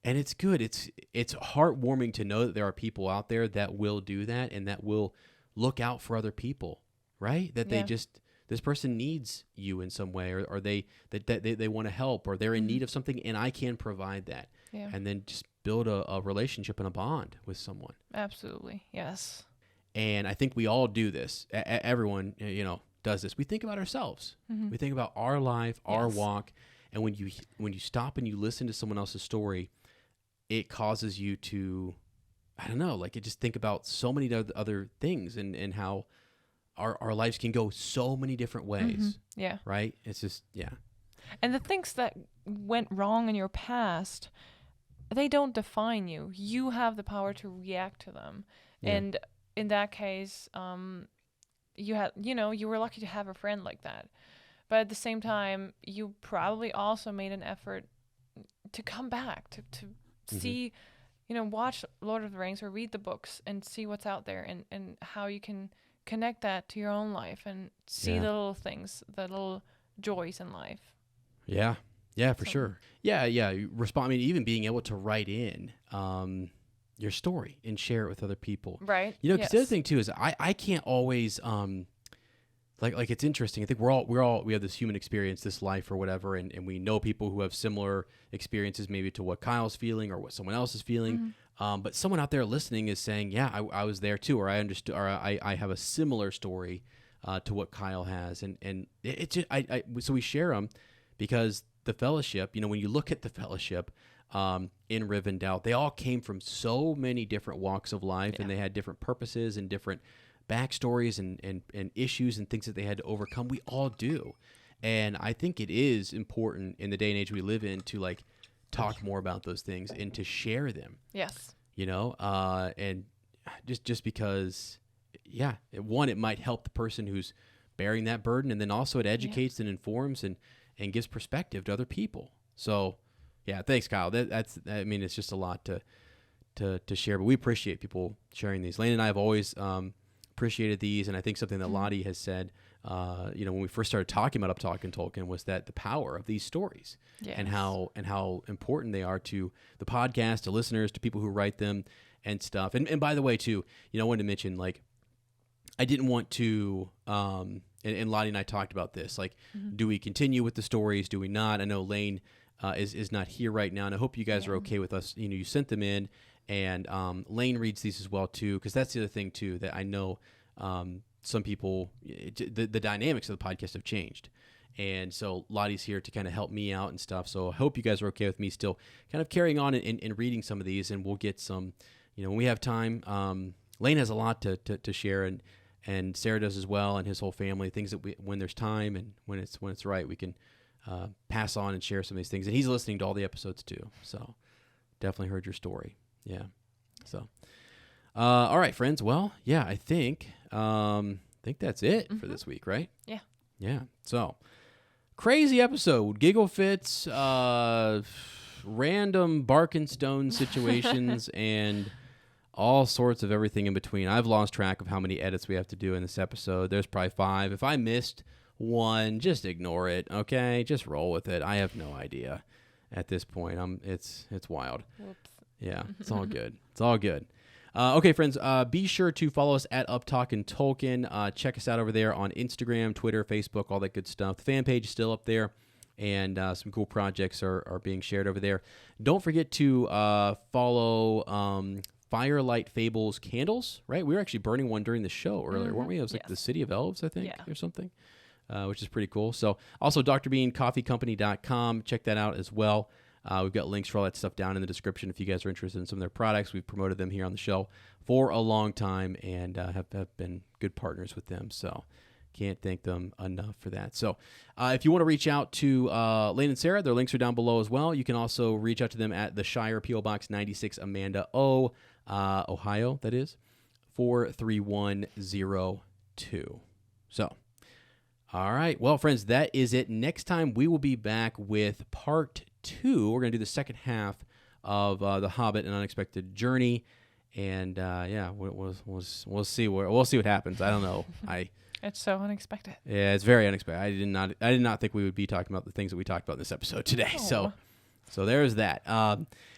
And it's good. It's heartwarming to know that there are people out there that will do that and that will look out for other people, right? That they just, this person needs you in some way, or they want to help, or they're in need of something, and I can provide that. Yeah. And then just build a relationship and a bond with someone. Absolutely. Yes. And I think we all do this. Everyone, does this. We think about ourselves. We think about our life, our walk, and when you stop and you listen to someone else's story, it causes you to, I don't know, like just think about so many other things and how our lives can go so many different ways. Yeah. Right? It's just, And the things that went wrong in your past, they don't define you. You have the power to react to them. Yeah. And in that case, you were lucky to have a friend like that. But at the same time, you probably also made an effort to come back, to see, watch Lord of the Rings or read the books and see what's out there and how you can connect that to your own life and see the little things, the little joys in life. Yeah. Yeah, for sure. Yeah. You respond. I mean, even being able to write in your story and share it with other people. Right. Because the other thing too is I can't always like it's interesting. I think we have this human experience, this life or whatever, and we know people who have similar experiences maybe to what Kyle's feeling or what someone else is feeling. But someone out there listening is saying, yeah, I was there too, or I understood, or I have a similar story to what Kyle has, and it just, so we share them because the fellowship, when you look at the fellowship in Rivendell, they all came from so many different walks of life, and they had different purposes and different backstories and issues and things that they had to overcome. We all do. And I think it is important in the day and age we live in to like talk more about those things and to share them. Yes. And just because, it might help the person who's bearing that burden, and then also it educates and informs and gives perspective to other people. So, yeah, thanks, Kyle. It's just a lot to share, but we appreciate people sharing these. Lane and I have always appreciated these, and I think something that Lottie has said, when we first started talking about Up Talking Tolkien, was that the power of these stories and how important they are to the podcast, to listeners, to people who write them and stuff. And by the way, too, I wanted to mention, like, I didn't want to, and Lottie and I talked about this, like, do we continue with the stories? Do we not? I know Lane is not here right now, and I hope you guys are okay with us. You sent them in. And Lane reads these as well, too, because that's the other thing, too, that I know some people, the dynamics of the podcast have changed. And so Lottie's here to kind of help me out and stuff. So I hope you guys are okay with me still kind of carrying on and reading some of these. And we'll get some, when we have time. Lane has a lot to share, and Sarah does as well, and his whole family, things that when there's time and when it's right, we can pass on and share some of these things. And he's listening to all the episodes, too. So definitely heard your story. Yeah. So, all right, friends. Well, yeah, I think that's it for this week, right? Yeah. Yeah. So, crazy episode, giggle fits, random bark and stone situations, and all sorts of everything in between. I've lost track of how many edits we have to do in this episode. There's probably 5. If I missed one, just ignore it. Okay, just roll with it. I have no idea at this point. It's wild. Whoops. Yeah, it's all good. It's all good. Okay, friends, be sure to follow us at Up Talkin' Tolkien. Check us out over there on Instagram, Twitter, Facebook, all that good stuff. The fan page is still up there, and some cool projects are being shared over there. Don't forget to follow Firelight Fables Candles, right? We were actually burning one during the show earlier, weren't we? It was like the City of Elves, I think, or something, which is pretty cool. So also drbeancoffeecompany.com. Check that out as well. We've got links for all that stuff down in the description if you guys are interested in some of their products. We've promoted them here on the show for a long time and have been good partners with them. So can't thank them enough for that. So if you want to reach out to Lane and Sarah, their links are down below as well. You can also reach out to them at the Shire P.O. Box 96, Amanda O, Ohio, that is, 43102. So, all right. Well, friends, that is it. Next time we will be back with part 2. We're going to do the second half of The Hobbit: An Unexpected Journey, and we'll see what happens. I don't know. It's so unexpected. Yeah, it's very unexpected. I did not think we would be talking about the things that we talked about in this episode today. Oh. So there's that.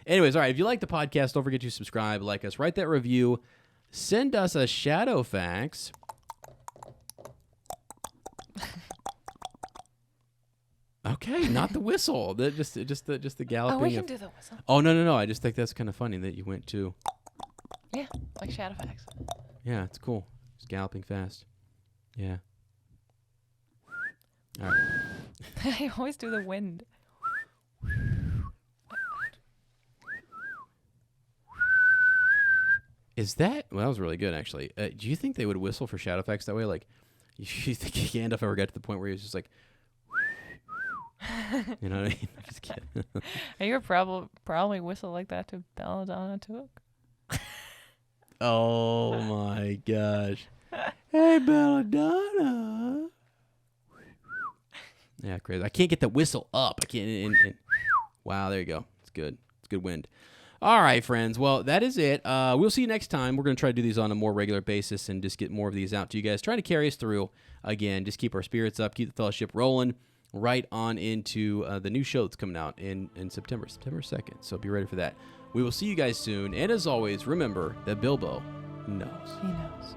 Anyways, all right. If you like the podcast, don't forget to subscribe, like us, write that review, send us a shadow fax. Okay, not the whistle. Just the galloping. Oh, we can do the whistle. Oh no! I just think that's kind of funny that you went to. Yeah, like Shadowfax. Yeah, it's cool. Just galloping fast. Yeah. All right. I always do the wind. Is that? Well, that was really good, actually. Do you think they would whistle for Shadowfax that way? Like, you think Gandalf ever got to the point where he was just like. You know what I mean? I'm just kidding. You would probably whistle like that to Belladonna Took. Oh my gosh. Hey, Belladonna. Yeah, crazy. I can't get the whistle up. I can't. Wow, there you go. It's good. It's good wind. All right, friends. Well, that is it. We'll see you next time. We're going to try to do these on a more regular basis and just get more of these out to you guys. Trying to carry us through. Again, just keep our spirits up, keep the fellowship rolling. Right on into the new show that's coming out in September 2nd. So be ready for that. We will see you guys soon. And as always, remember that Bilbo knows. He knows.